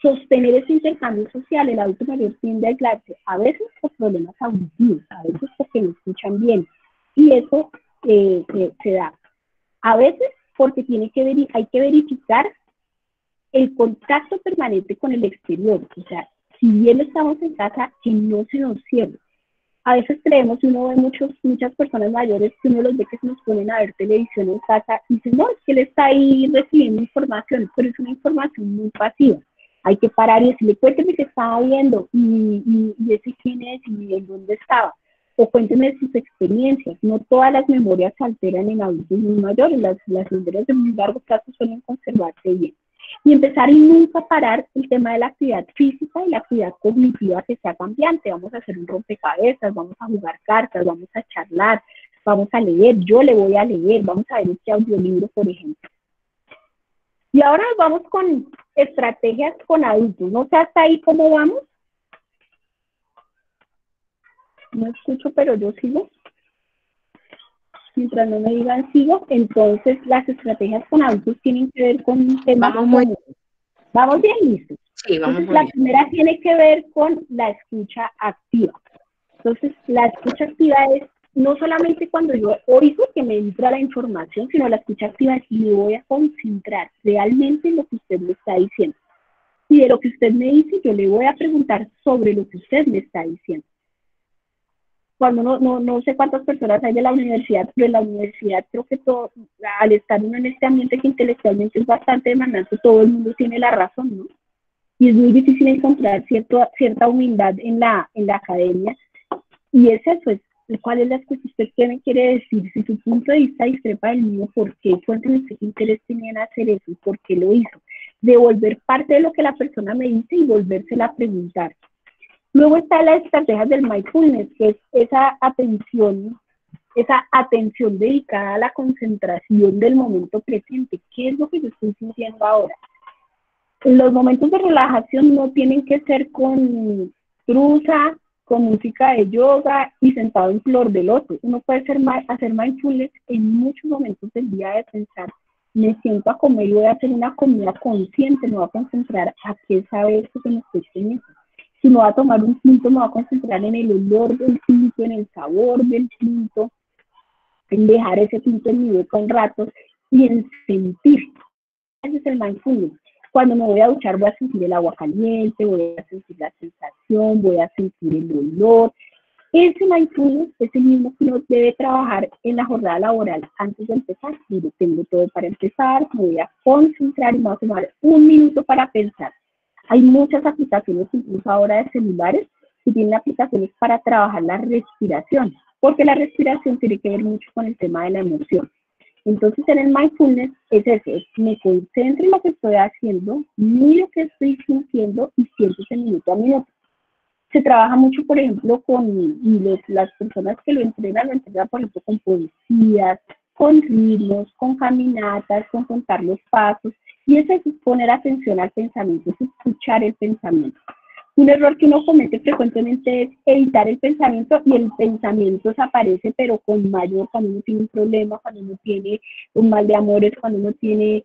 sostener ese intercambio social. El adulto mayor tiende a aislarse, a veces por problemas auditivos, a veces porque no escuchan bien, y eso se da. A veces porque hay que verificar el contacto permanente con el exterior, o sea, si bien estamos en casa, que no se nos cierre. A veces creemos, y uno ve muchas personas mayores, que uno los ve que se nos ponen a ver televisión en casa, y dicen, no, es que él está ahí recibiendo información, pero es una información muy pasiva. Hay que parar y decirle, cuénteme qué estaba viendo, y ese quién es, y en dónde estaba. O cuénteme sus experiencias. No todas las memorias se alteran en adultos muy mayores, las memorias de muy largo plazo suelen conservarse bien. Y empezar y nunca parar el tema de la actividad física y la actividad cognitiva que sea cambiante. Vamos a hacer un rompecabezas, vamos a jugar cartas, vamos a charlar, vamos a leer, yo le voy a leer, vamos a ver este audiolibro, por ejemplo. Y ahora vamos con estrategias con adultos. No sé hasta ahí cómo vamos. No escucho, pero yo sigo. Mientras no me digan sigo, entonces las estrategias con adultos tienen que ver con temas como... Vamos bien, listos. Sí, vamos entonces, muy la bien. primera tiene que ver con la escucha activa. Entonces, la escucha activa es no solamente cuando yo oigo que me entra la información, sino la escucha activa es me voy a concentrar realmente en lo que usted me está diciendo. Y de lo que usted me dice, yo le voy a preguntar sobre lo que usted me está diciendo. Cuando no sé cuántas personas hay de la universidad, pero en la universidad creo que todo, al estar uno en este ambiente que intelectualmente es bastante demandante, todo el mundo tiene la razón, ¿no? Y es muy difícil encontrar cierta humildad en la academia. Y es eso, cuál es la escucha, usted qué me quiere decir, si su punto de vista discrepa del mío, ¿por qué? Cuénteme usted qué interés tenía en hacer eso y por qué lo hizo. Devolver parte de lo que la persona me dice y volvérsela a preguntar. Luego está la estrategia del mindfulness, que es esa atención dedicada a la concentración del momento presente. ¿Qué es lo que yo estoy sintiendo ahora? Los momentos de relajación no tienen que ser con trusa, con música de yoga y sentado en flor de loto. Uno puede hacer mindfulness en muchos momentos del día, de pensar, me siento a comer y voy a hacer una comida consciente, me voy a concentrar a qué sabe esto que me estoy teniendo. Si me voy a tomar un tinto, me voy a concentrar en el olor del tinto, en el sabor del tinto, en dejar ese tinto en mi boca un rato y en sentir. Ese es el mindfulness. Cuando me voy a duchar, voy a sentir el agua caliente, voy a sentir la sensación, voy a sentir el olor. Ese mindfulness es el mismo que uno debe trabajar en la jornada laboral antes de empezar. Digo, tengo todo para empezar, me voy a concentrar y me voy a tomar un minuto para pensar. Hay muchas aplicaciones, incluso ahora de celulares, que tienen aplicaciones para trabajar la respiración, porque la respiración tiene que ver mucho con el tema de la emoción. Entonces, en el mindfulness es eso, me concentro en lo que estoy haciendo, miro qué estoy sintiendo y siento ese minuto a minuto. Se trabaja mucho, por ejemplo, las personas que lo entrenan, por ejemplo, con poesías, con ritmos, con caminatas, con contar los pasos, y eso es poner atención al pensamiento, es escuchar el pensamiento. Un error que uno comete frecuentemente es evitar el pensamiento, y el pensamiento desaparece, pero con mayor, cuando uno tiene un problema, cuando uno tiene un mal de amores, cuando uno tiene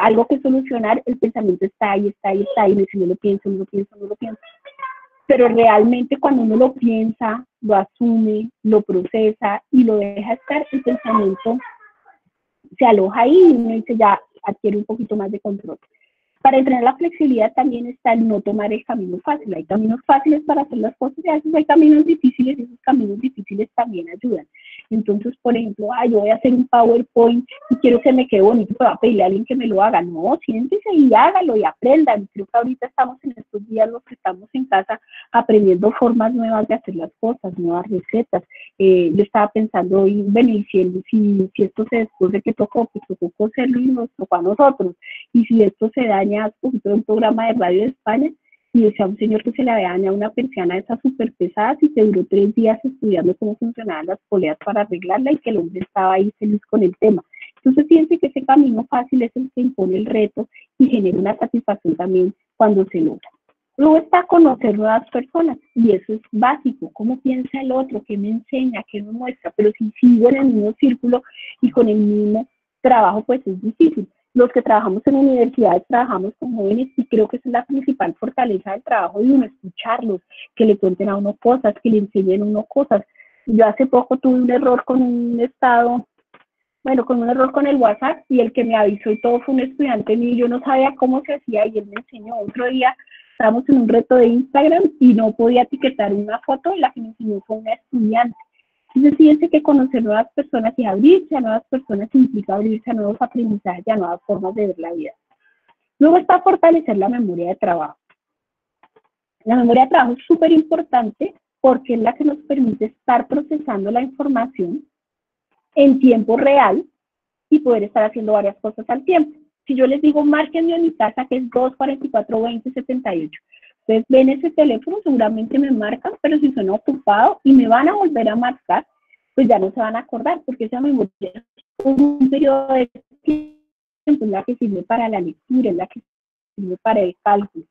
algo que solucionar, el pensamiento está ahí, y me dice, no lo pienso. pero realmente cuando uno lo piensa, lo asume, lo procesa y lo deja estar, el pensamiento se aloja ahí y uno dice ya adquiere un poquito más de control. Para entrenar la flexibilidad también está el no tomar el camino fácil. Hay caminos fáciles para hacer las cosas y a veces hay caminos difíciles y esos caminos difíciles también ayudan. Entonces, por ejemplo, yo voy a hacer un PowerPoint y quiero que me quede bonito, pero voy a pedirle a alguien que me lo haga. No, siéntese y hágalo y aprendan. Creo que ahorita estamos en estos días los que estamos en casa aprendiendo formas nuevas de hacer las cosas, nuevas recetas. Yo estaba pensando hoy, bueno, y si esto se después de que tocó, pues tocó coserlo y nos tocó a nosotros. Y si esto se daña, de un programa de radio de España, y decía un señor que se le había dañado una persiana de esas súper pesadas y se duró 3 días estudiando cómo funcionaban las poleas para arreglarla y que el hombre estaba ahí feliz con el tema. Entonces fíjense que ese camino fácil es el que impone el reto y genera una satisfacción también cuando se logra. Luego está conocer nuevas personas y eso es básico, cómo piensa el otro, qué me enseña, qué me muestra, pero si sigo en el mismo círculo y con el mismo trabajo, pues es difícil. Los que trabajamos en universidades trabajamos con jóvenes y creo que esa es la principal fortaleza del trabajo de uno, escucharlos, que le cuenten a uno cosas, que le enseñen a uno cosas. Yo hace poco tuve un error con un estado, con un error con el WhatsApp y el que me avisó y todo fue un estudiante mío, yo no sabía cómo se hacía y él me enseñó. Otro día estábamos en un reto de Instagram y no podía etiquetar una foto y la que me enseñó fue una estudiante. Entonces, fíjense que conocer nuevas personas y abrirse a nuevas personas implica abrirse a nuevos aprendizajes y a nuevas formas de ver la vida. Luego está fortalecer la memoria de trabajo. La memoria de trabajo es súper importante porque es la que nos permite estar procesando la información en tiempo real y poder estar haciendo varias cosas al tiempo. Si yo les digo, márquenme a mi casa, que es 244-2078, ustedes ven ese teléfono, seguramente me marcan, pero si son ocupados y me van a volver a marcar, pues ya no se van a acordar, porque esa memoria es un periodo de tiempo, es la que sirve para la lectura, es la que sirve para el cálculo.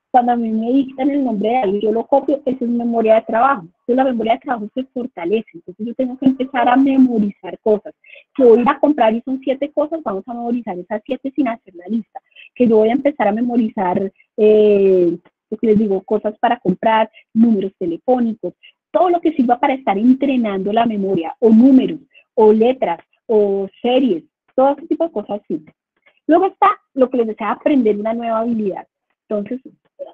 Cuando a mí me dictan el nombre de alguien, yo lo copio, eso es memoria de trabajo. Entonces la memoria de trabajo se fortalece. Entonces yo tengo que empezar a memorizar cosas. Que voy a ir a comprar y son 7 cosas, vamos a memorizar esas 7 sin hacer la lista. Que yo voy a empezar a memorizar, lo que les digo, cosas para comprar, números telefónicos, todo lo que sirva para estar entrenando la memoria, o números, o letras, o series, todo ese tipo de cosas sirven. Luego está lo que les decía, aprender una nueva habilidad. Entonces,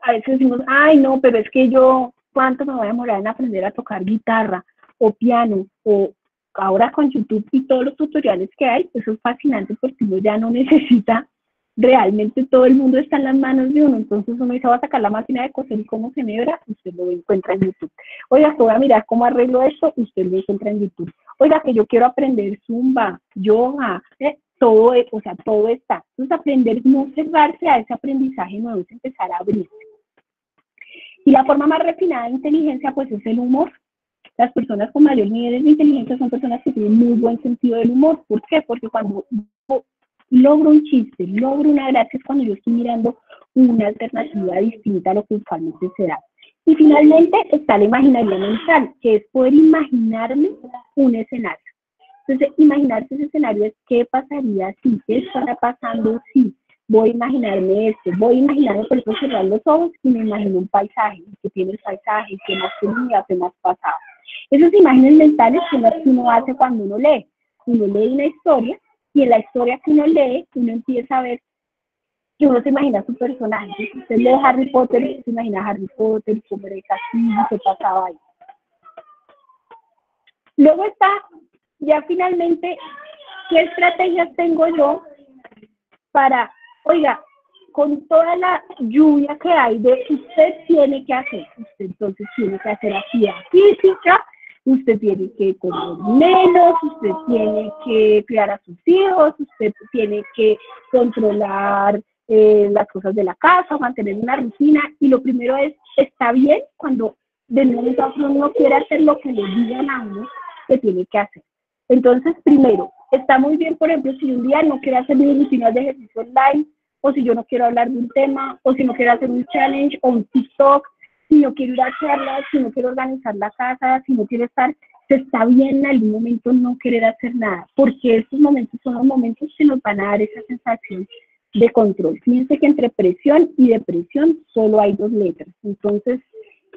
a veces decimos, ay, no, pero es que yo, ¿cuánto me voy a demorar en aprender a tocar guitarra o piano? O ahora con YouTube y todos los tutoriales que hay, eso es fascinante porque uno ya no necesita, realmente todo el mundo está en las manos de uno. Entonces uno dice, va a sacar la máquina de coser y cómo se enhebra, usted lo encuentra en YouTube. Oiga, que voy a mirar cómo arreglo esto, usted lo encuentra en YouTube. Oiga, que yo quiero aprender zumba, yoga, todo está. Entonces aprender, no cerrarse a ese aprendizaje nuevo, es empezar a abrirse. Y la forma más refinada de inteligencia, pues es el humor. Las personas con mayor nivel de inteligencia son personas que tienen muy buen sentido del humor. ¿Por qué? Porque cuando yo logro un chiste, logro una gracia, es cuando yo estoy mirando una alternativa distinta a lo que usualmente se da. Y finalmente está la imaginaria mental, que es poder imaginarme un escenario. Entonces, imaginarse ese escenario es qué pasaría si, qué estará pasando si. Voy a imaginarme esto, voy a imaginarme, por ejemplo, cerrar los ojos y me imagino un paisaje, que tiene el paisaje, que más tenía, que más pasaba. Esas imágenes mentales son las que uno hace cuando uno lee. Uno lee una historia y en la historia que uno lee, uno empieza a ver que uno se imagina su personaje. Si usted lee Harry Potter, se imagina a Harry Potter, cómo era el castillo, qué pasaba ahí. Luego está, ya finalmente, ¿qué estrategias tengo yo para, oiga, con toda la lluvia que hay de usted tiene que hacer, usted entonces tiene que hacer actividad física, usted tiene que comer menos, usted tiene que cuidar a sus hijos, usted tiene que controlar las cosas de la casa, mantener una rutina, y lo primero es, está bien cuando de un momento a otro uno quiere hacer lo que le digan a uno que tiene que hacer. Entonces, primero, está muy bien, por ejemplo, si un día no quiero hacer mis rutinas de ejercicio online, o si yo no quiero hablar de un tema, o si no quiero hacer un challenge o un TikTok, si no quiero ir a charlas, si no quiero organizar la casa, si no quiero estar, está bien en algún momento no querer hacer nada, porque estos momentos son los momentos que nos van a dar esa sensación de control. Fíjense que entre presión y depresión solo hay 2 letras. Entonces,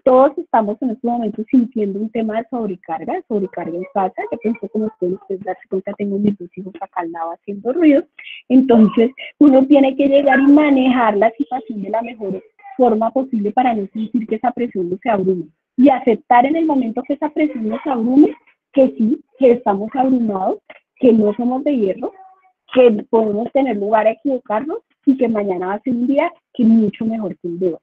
Todos estamos en estos momentos sintiendo un tema de sobrecarga en casa. Yo pienso como ustedes darse cuenta, tengo mis dos hijos acá al lado haciendo ruido. Entonces, uno tiene que llegar y manejar la situación de la mejor forma posible para no sentir que esa presión no se abrume. Y aceptar en el momento que esa presión nos abrume, que sí, que estamos abrumados, que no somos de hierro, que podemos tener lugar a equivocarnos y que mañana va a ser un día que mucho mejor que el de hoy.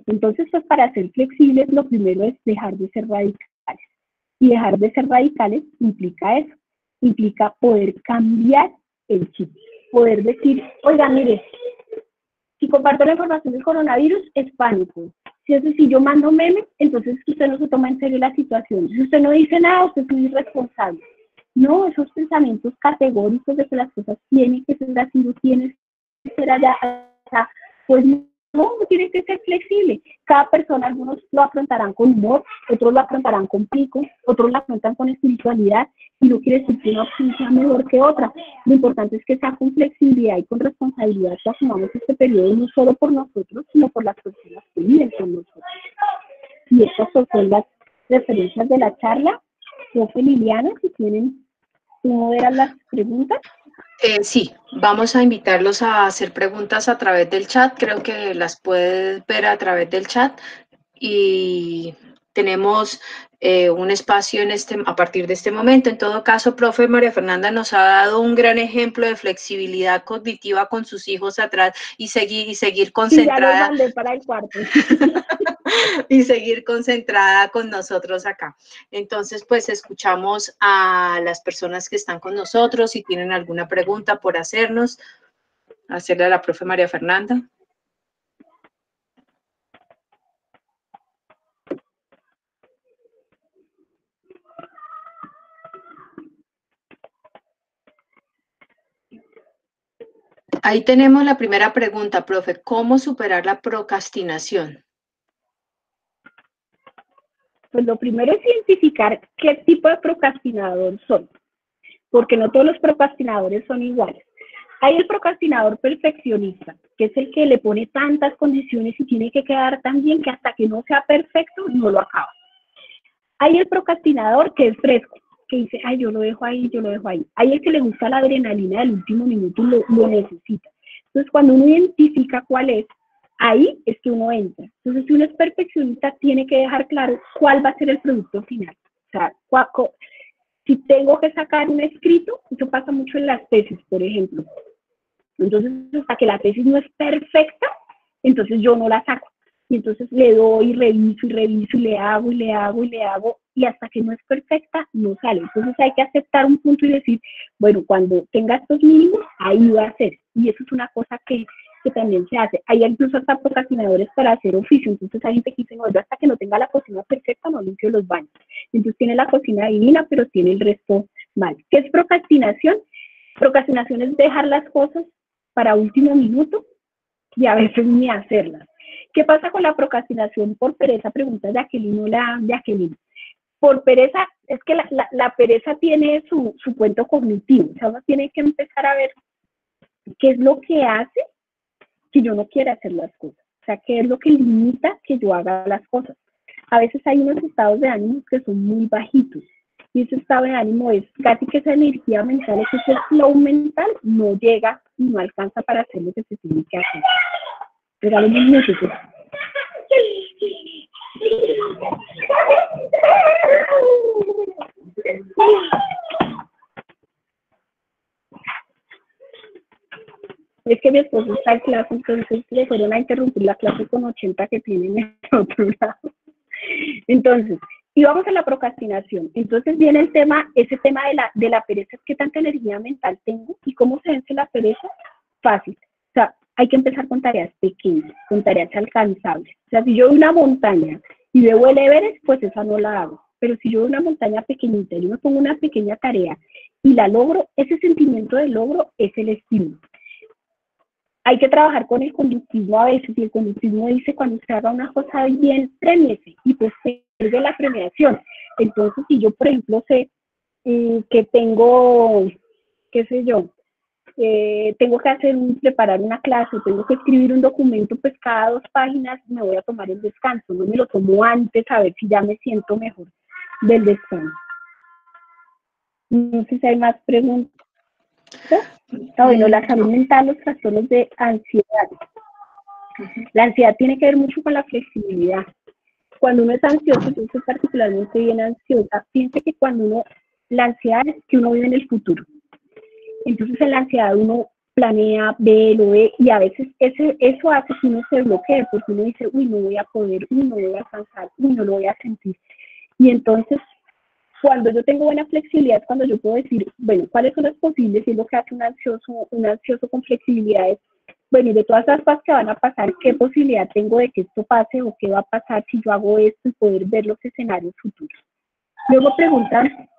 Entonces, pues para ser flexibles, lo primero es dejar de ser radicales. Y dejar de ser radicales implica eso, implica poder cambiar el chip, poder decir, oiga, mire, si comparto la información del coronavirus, es pánico. Si es decir, yo mando memes, entonces usted no se toma en serio la situación. Si usted no dice nada, usted es un irresponsable. No, esos pensamientos categóricos de que las cosas tienen que ser así, no tienen que ser allá, pues no, tiene que ser flexible. Cada persona, algunos lo afrontarán con humor, otros lo afrontarán con pico, otros lo afrontan con espiritualidad, y no quiere decir que una opción sea mejor que otra. Lo importante es que sea con flexibilidad y con responsabilidad que asumamos este periodo, no solo por nosotros, sino por las personas que viven con nosotros. Y estas son las referencias de la charla. Profe Liliana, si tienen, ¿tú moderas las preguntas? Sí, vamos a invitarlos a hacer preguntas a través del chat. Creo que las puedes ver a través del chat y tenemos un espacio a partir de este momento. En todo caso, profe, María Fernanda nos ha dado un gran ejemplo de flexibilidad cognitiva con sus hijos atrás y seguir concentrada. Sí, ya los mandé para el cuarto. Y seguir concentrada con nosotros acá. Entonces, pues escuchamos a las personas que están con nosotros. Si tienen alguna pregunta por hacerle a la profe María Fernanda. Ahí tenemos la primera pregunta, profe. ¿Cómo superar la procrastinación? Pues lo primero es identificar qué tipo de procrastinador son, porque no todos los procrastinadores son iguales. Hay el procrastinador perfeccionista, que es el que le pone tantas condiciones y tiene que quedar tan bien que hasta que no sea perfecto no lo acaba. Hay el procrastinador que es fresco, que dice, ay, yo lo dejo ahí, yo lo dejo ahí. Hay el que le gusta la adrenalina del último minuto y lo necesita. Entonces, cuando uno identifica cuál es, ahí es que uno entra. Entonces, si uno es perfeccionista, tiene que dejar claro cuál va a ser el producto final. O sea, si tengo que sacar un escrito, eso pasa mucho en las tesis, por ejemplo. Entonces, hasta que la tesis no es perfecta, entonces yo no la saco. Y entonces le doy, reviso, y le hago, y hasta que no es perfecta, no sale. Entonces hay que aceptar un punto y decir, bueno, cuando tenga estos mínimos, ahí va a ser. Y eso es una cosa que también se hace. Hay incluso hasta procrastinadores para hacer oficio. Entonces hay gente que dice, no, yo hasta que no tenga la cocina perfecta, no limpio los baños. Entonces tiene la cocina divina, pero tiene el resto mal. ¿Qué es procrastinación? Procrastinación es dejar las cosas para último minuto y a veces ni hacerlas. ¿Qué pasa con la procrastinación por pereza? Pregunta Jacqueline, hola Jacqueline. Por pereza, es que la pereza tiene su cuento cognitivo, o sea, uno tiene que empezar a ver qué es lo que hace que yo no quiera hacer las cosas, o sea, qué es lo que limita que yo haga las cosas. A veces hay unos estados de ánimo que son muy bajitos, y ese estado de ánimo es casi que esa energía mental, ese flow mental no llega y no alcanza para hacer lo que se tiene que hacer. Regálame un minutito. Es que mi esposo está en clase, entonces le fueron a interrumpir la clase con 80 que tienen en el otro lado. Entonces, y vamos a la procrastinación. Entonces viene el tema, ese tema de la pereza, ¿qué tanta energía mental tengo? ¿Y cómo se vence la pereza? Fácil. O sea, hay que empezar con tareas pequeñas, con tareas alcanzables. O sea, si yo veo una montaña y veo el Everest, pues esa no la hago. Pero si yo veo una montaña pequeñita y yo me pongo una pequeña tarea y la logro, ese sentimiento de logro es el estímulo. Hay que trabajar con el conductismo a veces, y el conductismo dice, cuando se haga una cosa bien, premiese, y pues se pierde la premiación. Entonces, si yo, por ejemplo, sé que tengo, qué sé yo, tengo que preparar una clase, tengo que escribir un documento, pues cada 2 páginas me voy a tomar el descanso, no me lo tomo antes a ver si ya me siento mejor del descanso. No sé si hay más preguntas. Bueno, la salud mental, los trastornos de ansiedad. La ansiedad tiene que ver mucho con la flexibilidad. Cuando uno es ansioso, yo soy particularmente bien ansiosa, piense que la ansiedad es que uno vive en el futuro. Entonces en la ansiedad uno planea, ve, lo ve, y a veces eso hace que uno se bloquee, porque uno dice, uy, no voy a poder, uy, no voy a alcanzar, uy, no lo voy a sentir. Y entonces, cuando yo tengo buena flexibilidad, cuando yo puedo decir, bueno, ¿cuáles son las posibles? Y es lo que hace un ansioso con flexibilidad es, bueno, y de todas las cosas que van a pasar, ¿qué posibilidad tengo de que esto pase o qué va a pasar si yo hago esto y poder ver los escenarios futuros? Luego preguntan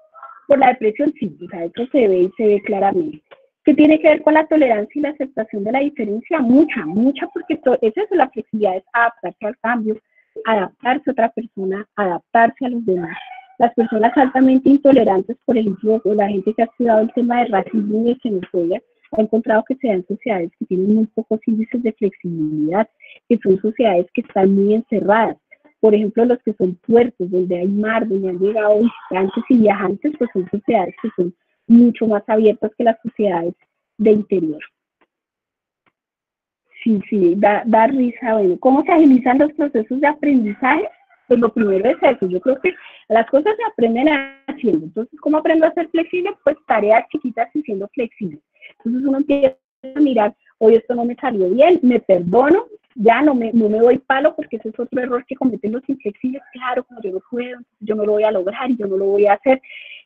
por la depresión, sí, o sea, eso se ve claramente. ¿Qué tiene que ver con la tolerancia y la aceptación de la diferencia? Mucha, porque eso es la flexibilidad, es adaptarse al cambio, adaptarse a otra persona, adaptarse a los demás. Las personas altamente intolerantes, por ejemplo, o la gente que ha estudiado el tema de racismo y de xenofobia, ha encontrado que se dan sociedades que tienen muy pocos índices de flexibilidad, que son sociedades que están muy encerradas. Por ejemplo, los que son puertos, donde hay mar, donde han llegado visitantes y viajantes, pues son sociedades que son mucho más abiertas que las sociedades de interior. Sí, da risa. Bueno, ¿cómo se agilizan los procesos de aprendizaje? Pues lo primero es eso. Yo creo que las cosas se aprenden haciendo. Entonces, ¿cómo aprendo a ser flexible? Pues tareas chiquitas y siendo flexible. Entonces uno empieza a mirar, hoy esto no me salió bien, me perdono, ya no me doy palo, porque ese es otro error que cometen los inflexibles. Claro, como yo no puedo, yo no lo voy a lograr y yo no lo voy a hacer.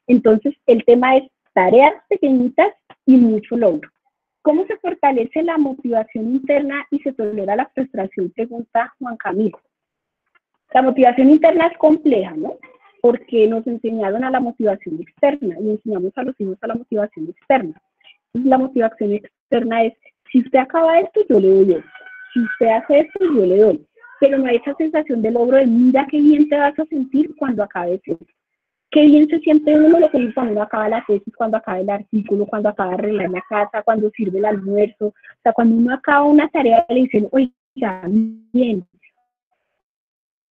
Entonces, el tema es tareas pequeñitas y mucho logro. ¿Cómo se fortalece la motivación interna y se tolera la frustración? Pregunta Juan Camilo. La motivación interna es compleja, ¿no? Porque nos enseñaron a la motivación externa y enseñamos a los hijos a la motivación externa. Entonces, la motivación externa es, si usted acaba esto, yo le doy esto. Si usted hace esto, yo le doy. Pero no hay esa sensación de logro de, mira qué bien te vas a sentir cuando acabes esto. Qué bien se siente uno lo que dice cuando uno acaba la tesis, cuando acaba el artículo, cuando acaba de arreglar la casa, cuando sirve el almuerzo. O sea, cuando uno acaba una tarea, le dicen, oiga, bien,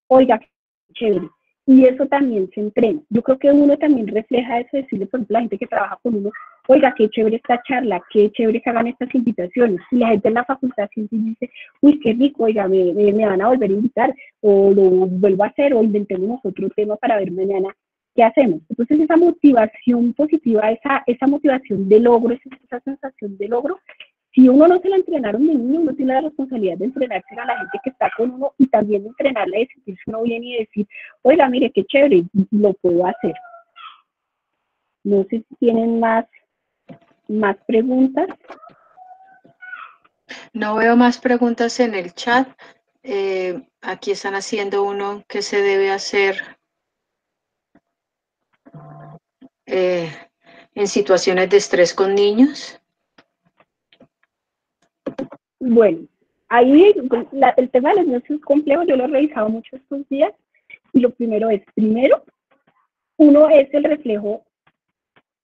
oiga, qué chévere. Y eso también se entrena. Yo creo que uno también refleja eso, decirle, por ejemplo, a la gente que trabaja con uno, oiga, qué chévere esta charla, qué chévere que hagan estas invitaciones. Y la gente en la facultad siempre dice, uy, qué rico, oiga, me van a volver a invitar, o lo vuelvo a hacer, o inventemos otro tema para ver mañana qué hacemos. Entonces, esa motivación positiva, esa motivación de logro, esa sensación de logro, si uno no se la entrenaron de niño, uno tiene la responsabilidad de entrenarse a la gente que está con uno y también de entrenarla y de sentirse uno bien y decir, oiga, mire, qué chévere, lo puedo hacer. No sé si tienen más preguntas. No veo más preguntas en el chat. Aquí están haciendo uno que se debe hacer en situaciones de estrés con niños. Bueno, ahí el tema de los niños es complejo, yo lo he revisado mucho estos días, y lo primero, uno es el reflejo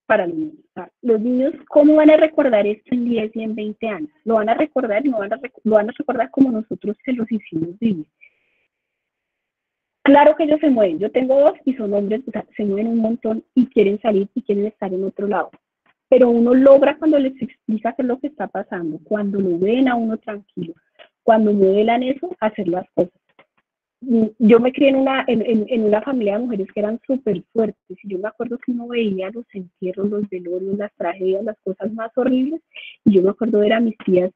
para los niños. O sea, los niños, ¿cómo van a recordar esto en 10 y en 20 años? Lo van a recordar y lo van a recordar como nosotros se los hicimos vivir. Claro que ellos se mueven. Yo tengo 2 y son hombres, o sea, se mueven un montón y quieren salir y quieren estar en otro lado. Pero uno logra cuando les explica qué es lo que está pasando, cuando lo ven a uno tranquilo, cuando modelan eso, hacer las cosas. Yo me crié en una familia de mujeres que eran súper fuertes, y yo me acuerdo que uno veía los entierros, los velorios, las tragedias, las cosas más horribles, y yo me acuerdo de ver a mis tías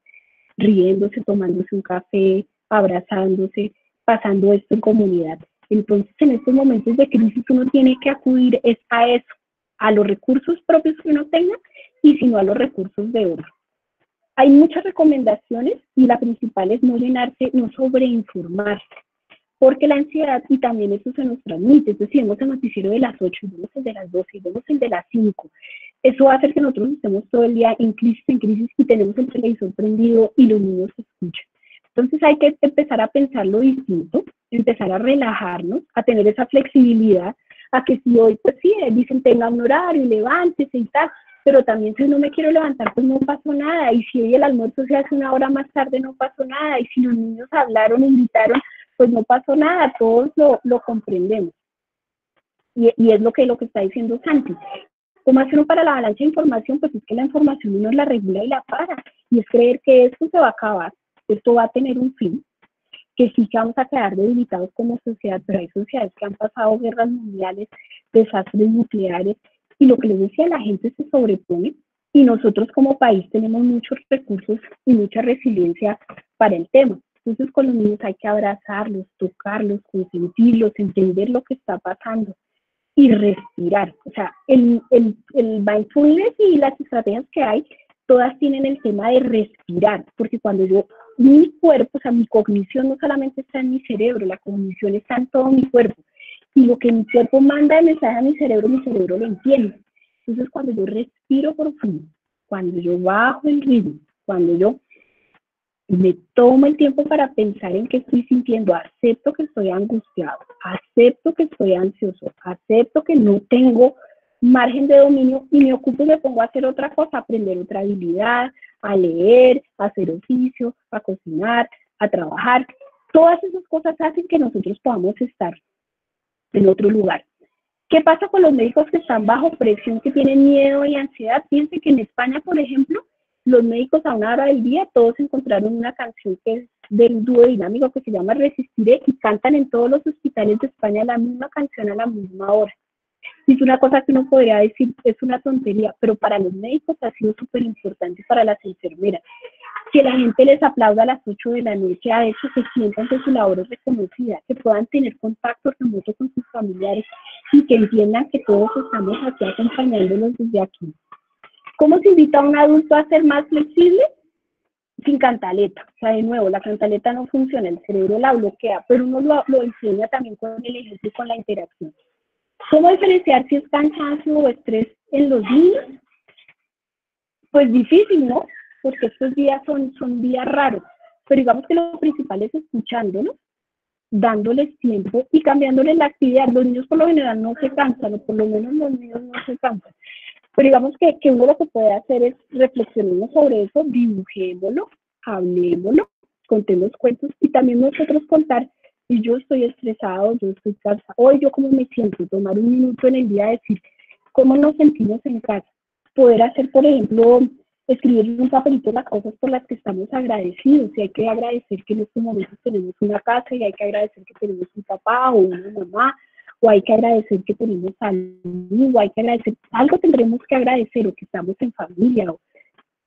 riéndose, tomándose un café, abrazándose, pasando esto en comunidad. Entonces, en estos momentos de crisis uno tiene que acudir a eso, a los recursos propios que uno tenga, y si no, a los recursos de otro. Hay muchas recomendaciones y la principal es no llenarse, no sobreinformarse, porque la ansiedad, y también eso se nos transmite, entonces si vemos el noticiero de las 8, y vemos el de las 12, y vemos el de las 5, eso va a hacer que nosotros estemos todo el día en crisis, y tenemos el televisor prendido y los niños se escuchan. Entonces hay que empezar a pensarlo distinto, empezar a relajarnos, a tener esa flexibilidad, a que si hoy, pues sí, dicen tenga un horario y levántese y tal, pero también si no me quiero levantar, pues no pasó nada, y si hoy el almuerzo se hace una hora más tarde, no pasó nada, y si los niños hablaron, invitaron, pues no pasó nada, todos lo comprendemos. Y es lo que está diciendo Santi. ¿Cómo hacer uno para la avalancha de información? Pues es que la información uno la regula y la para, y es creer que esto se va a acabar, esto va a tener un fin, que sí que vamos a quedar debilitados como sociedad, pero hay sociedades que han pasado guerras mundiales, desastres nucleares, y lo que les decía, la gente se sobrepone, y nosotros como país tenemos muchos recursos y mucha resiliencia para el tema. Entonces con los niños hay que abrazarlos, tocarlos, consentirlos, entender lo que está pasando y respirar. O sea, el mindfulness y las estrategias que hay, todas tienen el tema de respirar, porque cuando mi cuerpo, o sea, mi cognición no solamente está en mi cerebro, la cognición está en todo mi cuerpo, y lo que mi cuerpo manda de mensaje a mi cerebro lo entiende. Entonces, cuando yo respiro profundo, cuando yo bajo el ritmo, cuando yo me tomo el tiempo para pensar en qué estoy sintiendo, acepto que estoy angustiado, acepto que estoy ansioso, acepto que no tengo margen de dominio y me ocupo y me pongo a hacer otra cosa, a aprender otra habilidad, a leer, a hacer oficio, a cocinar, a trabajar. Todas esas cosas hacen que nosotros podamos estar en otro lugar. ¿Qué pasa con los médicos que están bajo presión, que tienen miedo y ansiedad? Piensen que en España, por ejemplo, los médicos a una hora del día, todos encontraron una canción que es del dúo dinámico que se llama Resistiré, y cantan en todos los hospitales de España la misma canción a la misma hora. Es una cosa que uno podría decir, es una tontería, pero para los médicos ha sido súper importante, para las enfermeras. Que la gente les aplauda a las 8 de la noche, ha hecho que sientan que su labor es reconocida, que puedan tener contacto remoto con sus familiares y que entiendan que todos estamos aquí acompañándolos desde aquí. ¿Cómo se invita a un adulto a ser más flexible? Sin cantaleta. O sea, de nuevo, la cantaleta no funciona, el cerebro la bloquea, pero uno lo enseña también con el ejemplo y con la interacción. ¿Cómo diferenciar si es cansancio o estrés en los niños? Pues difícil, ¿no? Porque estos días son días raros, pero digamos que lo principal es escuchándolos, dándoles tiempo y cambiándoles la actividad. Los niños por lo general no se cansan, o por lo menos los niños no se cansan. Pero digamos que uno lo que puede hacer es reflexionemos sobre eso, dibujémoslo, hablémoslo, contemos cuentos y también nosotros contar si yo estoy estresado, yo estoy cansado, hoy yo cómo me siento, tomar un minuto en el día a decir cómo nos sentimos en casa. Poder hacer, por ejemplo, escribir en un papelito las cosas por las que estamos agradecidos. Y hay que agradecer que en estos momentos tenemos una casa, y hay que agradecer que tenemos un papá o una mamá, o hay que agradecer que tenemos salud, o hay que agradecer, algo tendremos que agradecer, o que estamos en familia, o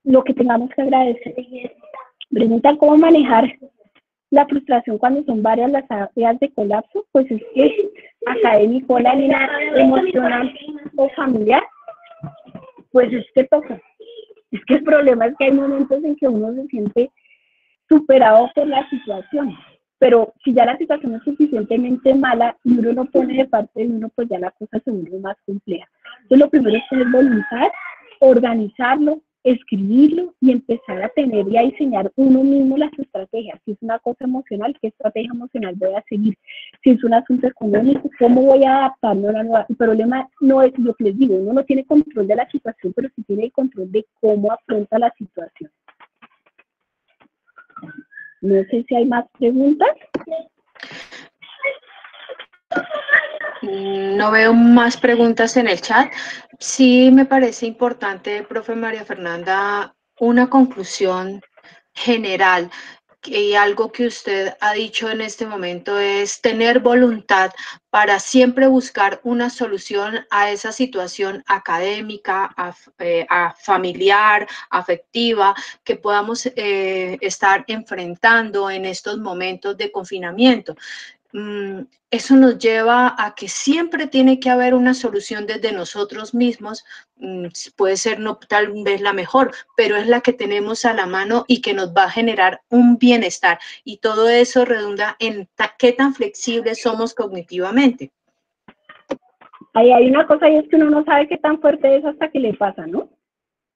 lo que tengamos que agradecer. Preguntan cómo manejar la frustración cuando son varias las áreas de colapso. Pues es que académico, la línea emocional o familiar, pues es que toca. Es que el problema es que hay momentos en que uno se siente superado por la situación, pero si ya la situación es suficientemente mala y uno no pone de parte de uno, pues ya la cosa se vuelve más compleja. Entonces lo primero es tener voluntad, organizarlo, escribirlo y empezar a tener y a diseñar uno mismo las estrategias. Si es una cosa emocional, ¿qué estrategia emocional voy a seguir? Si es un asunto económico, ¿cómo voy a adaptarme a la nueva? El problema no es lo que les digo, uno no tiene control de la situación, pero sí tiene el control de cómo afronta la situación. No sé si hay más preguntas. No veo más preguntas en el chat. Sí me parece importante, profe María Fernanda, una conclusión general. Y algo que usted ha dicho en este momento es tener voluntad para siempre buscar una solución a esa situación académica, familiar, afectiva, que podamos estar enfrentando en estos momentos de confinamiento. Eso nos lleva a que siempre tiene que haber una solución desde nosotros mismos. Puede ser no tal vez la mejor, pero es la que tenemos a la mano y que nos va a generar un bienestar. Y todo eso redunda en qué tan flexibles somos cognitivamente. Ahí hay una cosa, y es que uno no sabe qué tan fuerte es hasta que le pasa, ¿no?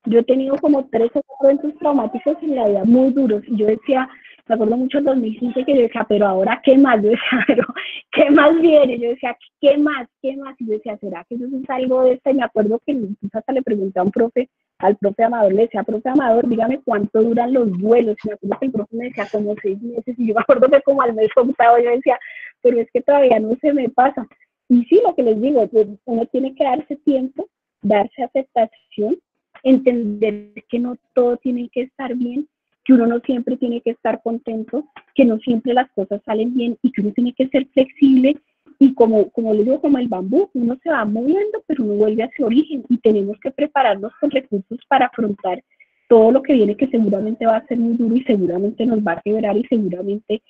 Yo he tenido como 3 o 4 eventos traumáticos en la vida muy duros, y yo decía, me acuerdo mucho en 2015 que yo decía, pero ahora, ¿qué más? Yo decía, pero, ¿qué más viene? Yo decía, ¿qué más? ¿Qué más? Y yo decía, ¿será que eso es algo de esto? Y me acuerdo que incluso hasta le pregunté a un profe, al profe Amador, le decía, profe Amador, dígame cuánto duran los vuelos. Y me acuerdo que el profe me decía, como 6 meses, y yo me acuerdo que como al mes octavo yo decía, pero es que todavía no se me pasa. Y sí, lo que les digo, pues uno tiene que darse tiempo, darse aceptación, entender que no todo tiene que estar bien, que uno no siempre tiene que estar contento, que no siempre las cosas salen bien y que uno tiene que ser flexible y como les digo, como el bambú, uno se va moviendo, pero uno vuelve a su origen y tenemos que prepararnos con recursos para afrontar todo lo que viene, que seguramente va a ser muy duro y seguramente nos va a quebrar y seguramente,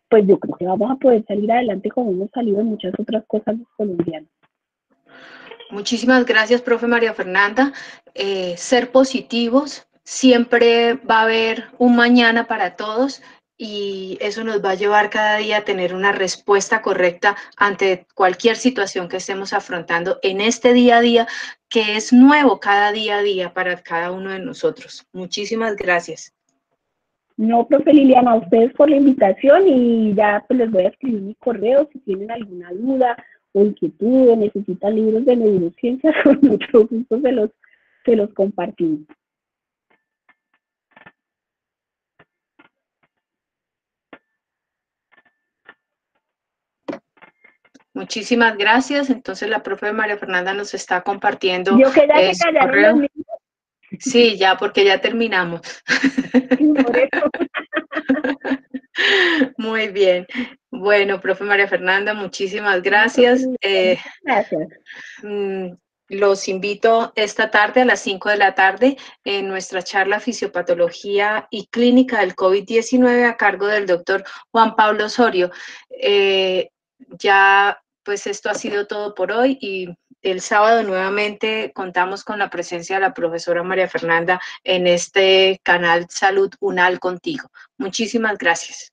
pues yo creo que vamos a poder salir adelante como hemos salido en muchas otras cosas los colombianos. Muchísimas gracias, profe María Fernanda. Ser positivos, siempre va a haber un mañana para todos y eso nos va a llevar cada día a tener una respuesta correcta ante cualquier situación que estemos afrontando en este día a día, que es nuevo cada día a día para cada uno de nosotros. Muchísimas gracias. No, profe Liliana, a ustedes por la invitación y ya pues les voy a escribir mi correo si tienen alguna duda o inquietud o necesitan libros de neurociencias, con mucho gusto se los compartimos. Muchísimas gracias. Entonces la profe María Fernanda nos está compartiendo Yo que ya se su callaron correo. los niños. Sí, ya, porque ya terminamos. Por eso. Muy bien. Bueno, profe María Fernanda, muchísimas gracias. Gracias. Los invito esta tarde a las 5 de la tarde en nuestra charla Fisiopatología y Clínica del COVID-19 a cargo del doctor Juan Pablo Osorio. Ya, pues esto ha sido todo por hoy y el sábado nuevamente contamos con la presencia de la profesora María Fernanda en este canal Salud UNAL Contigo. Muchísimas gracias.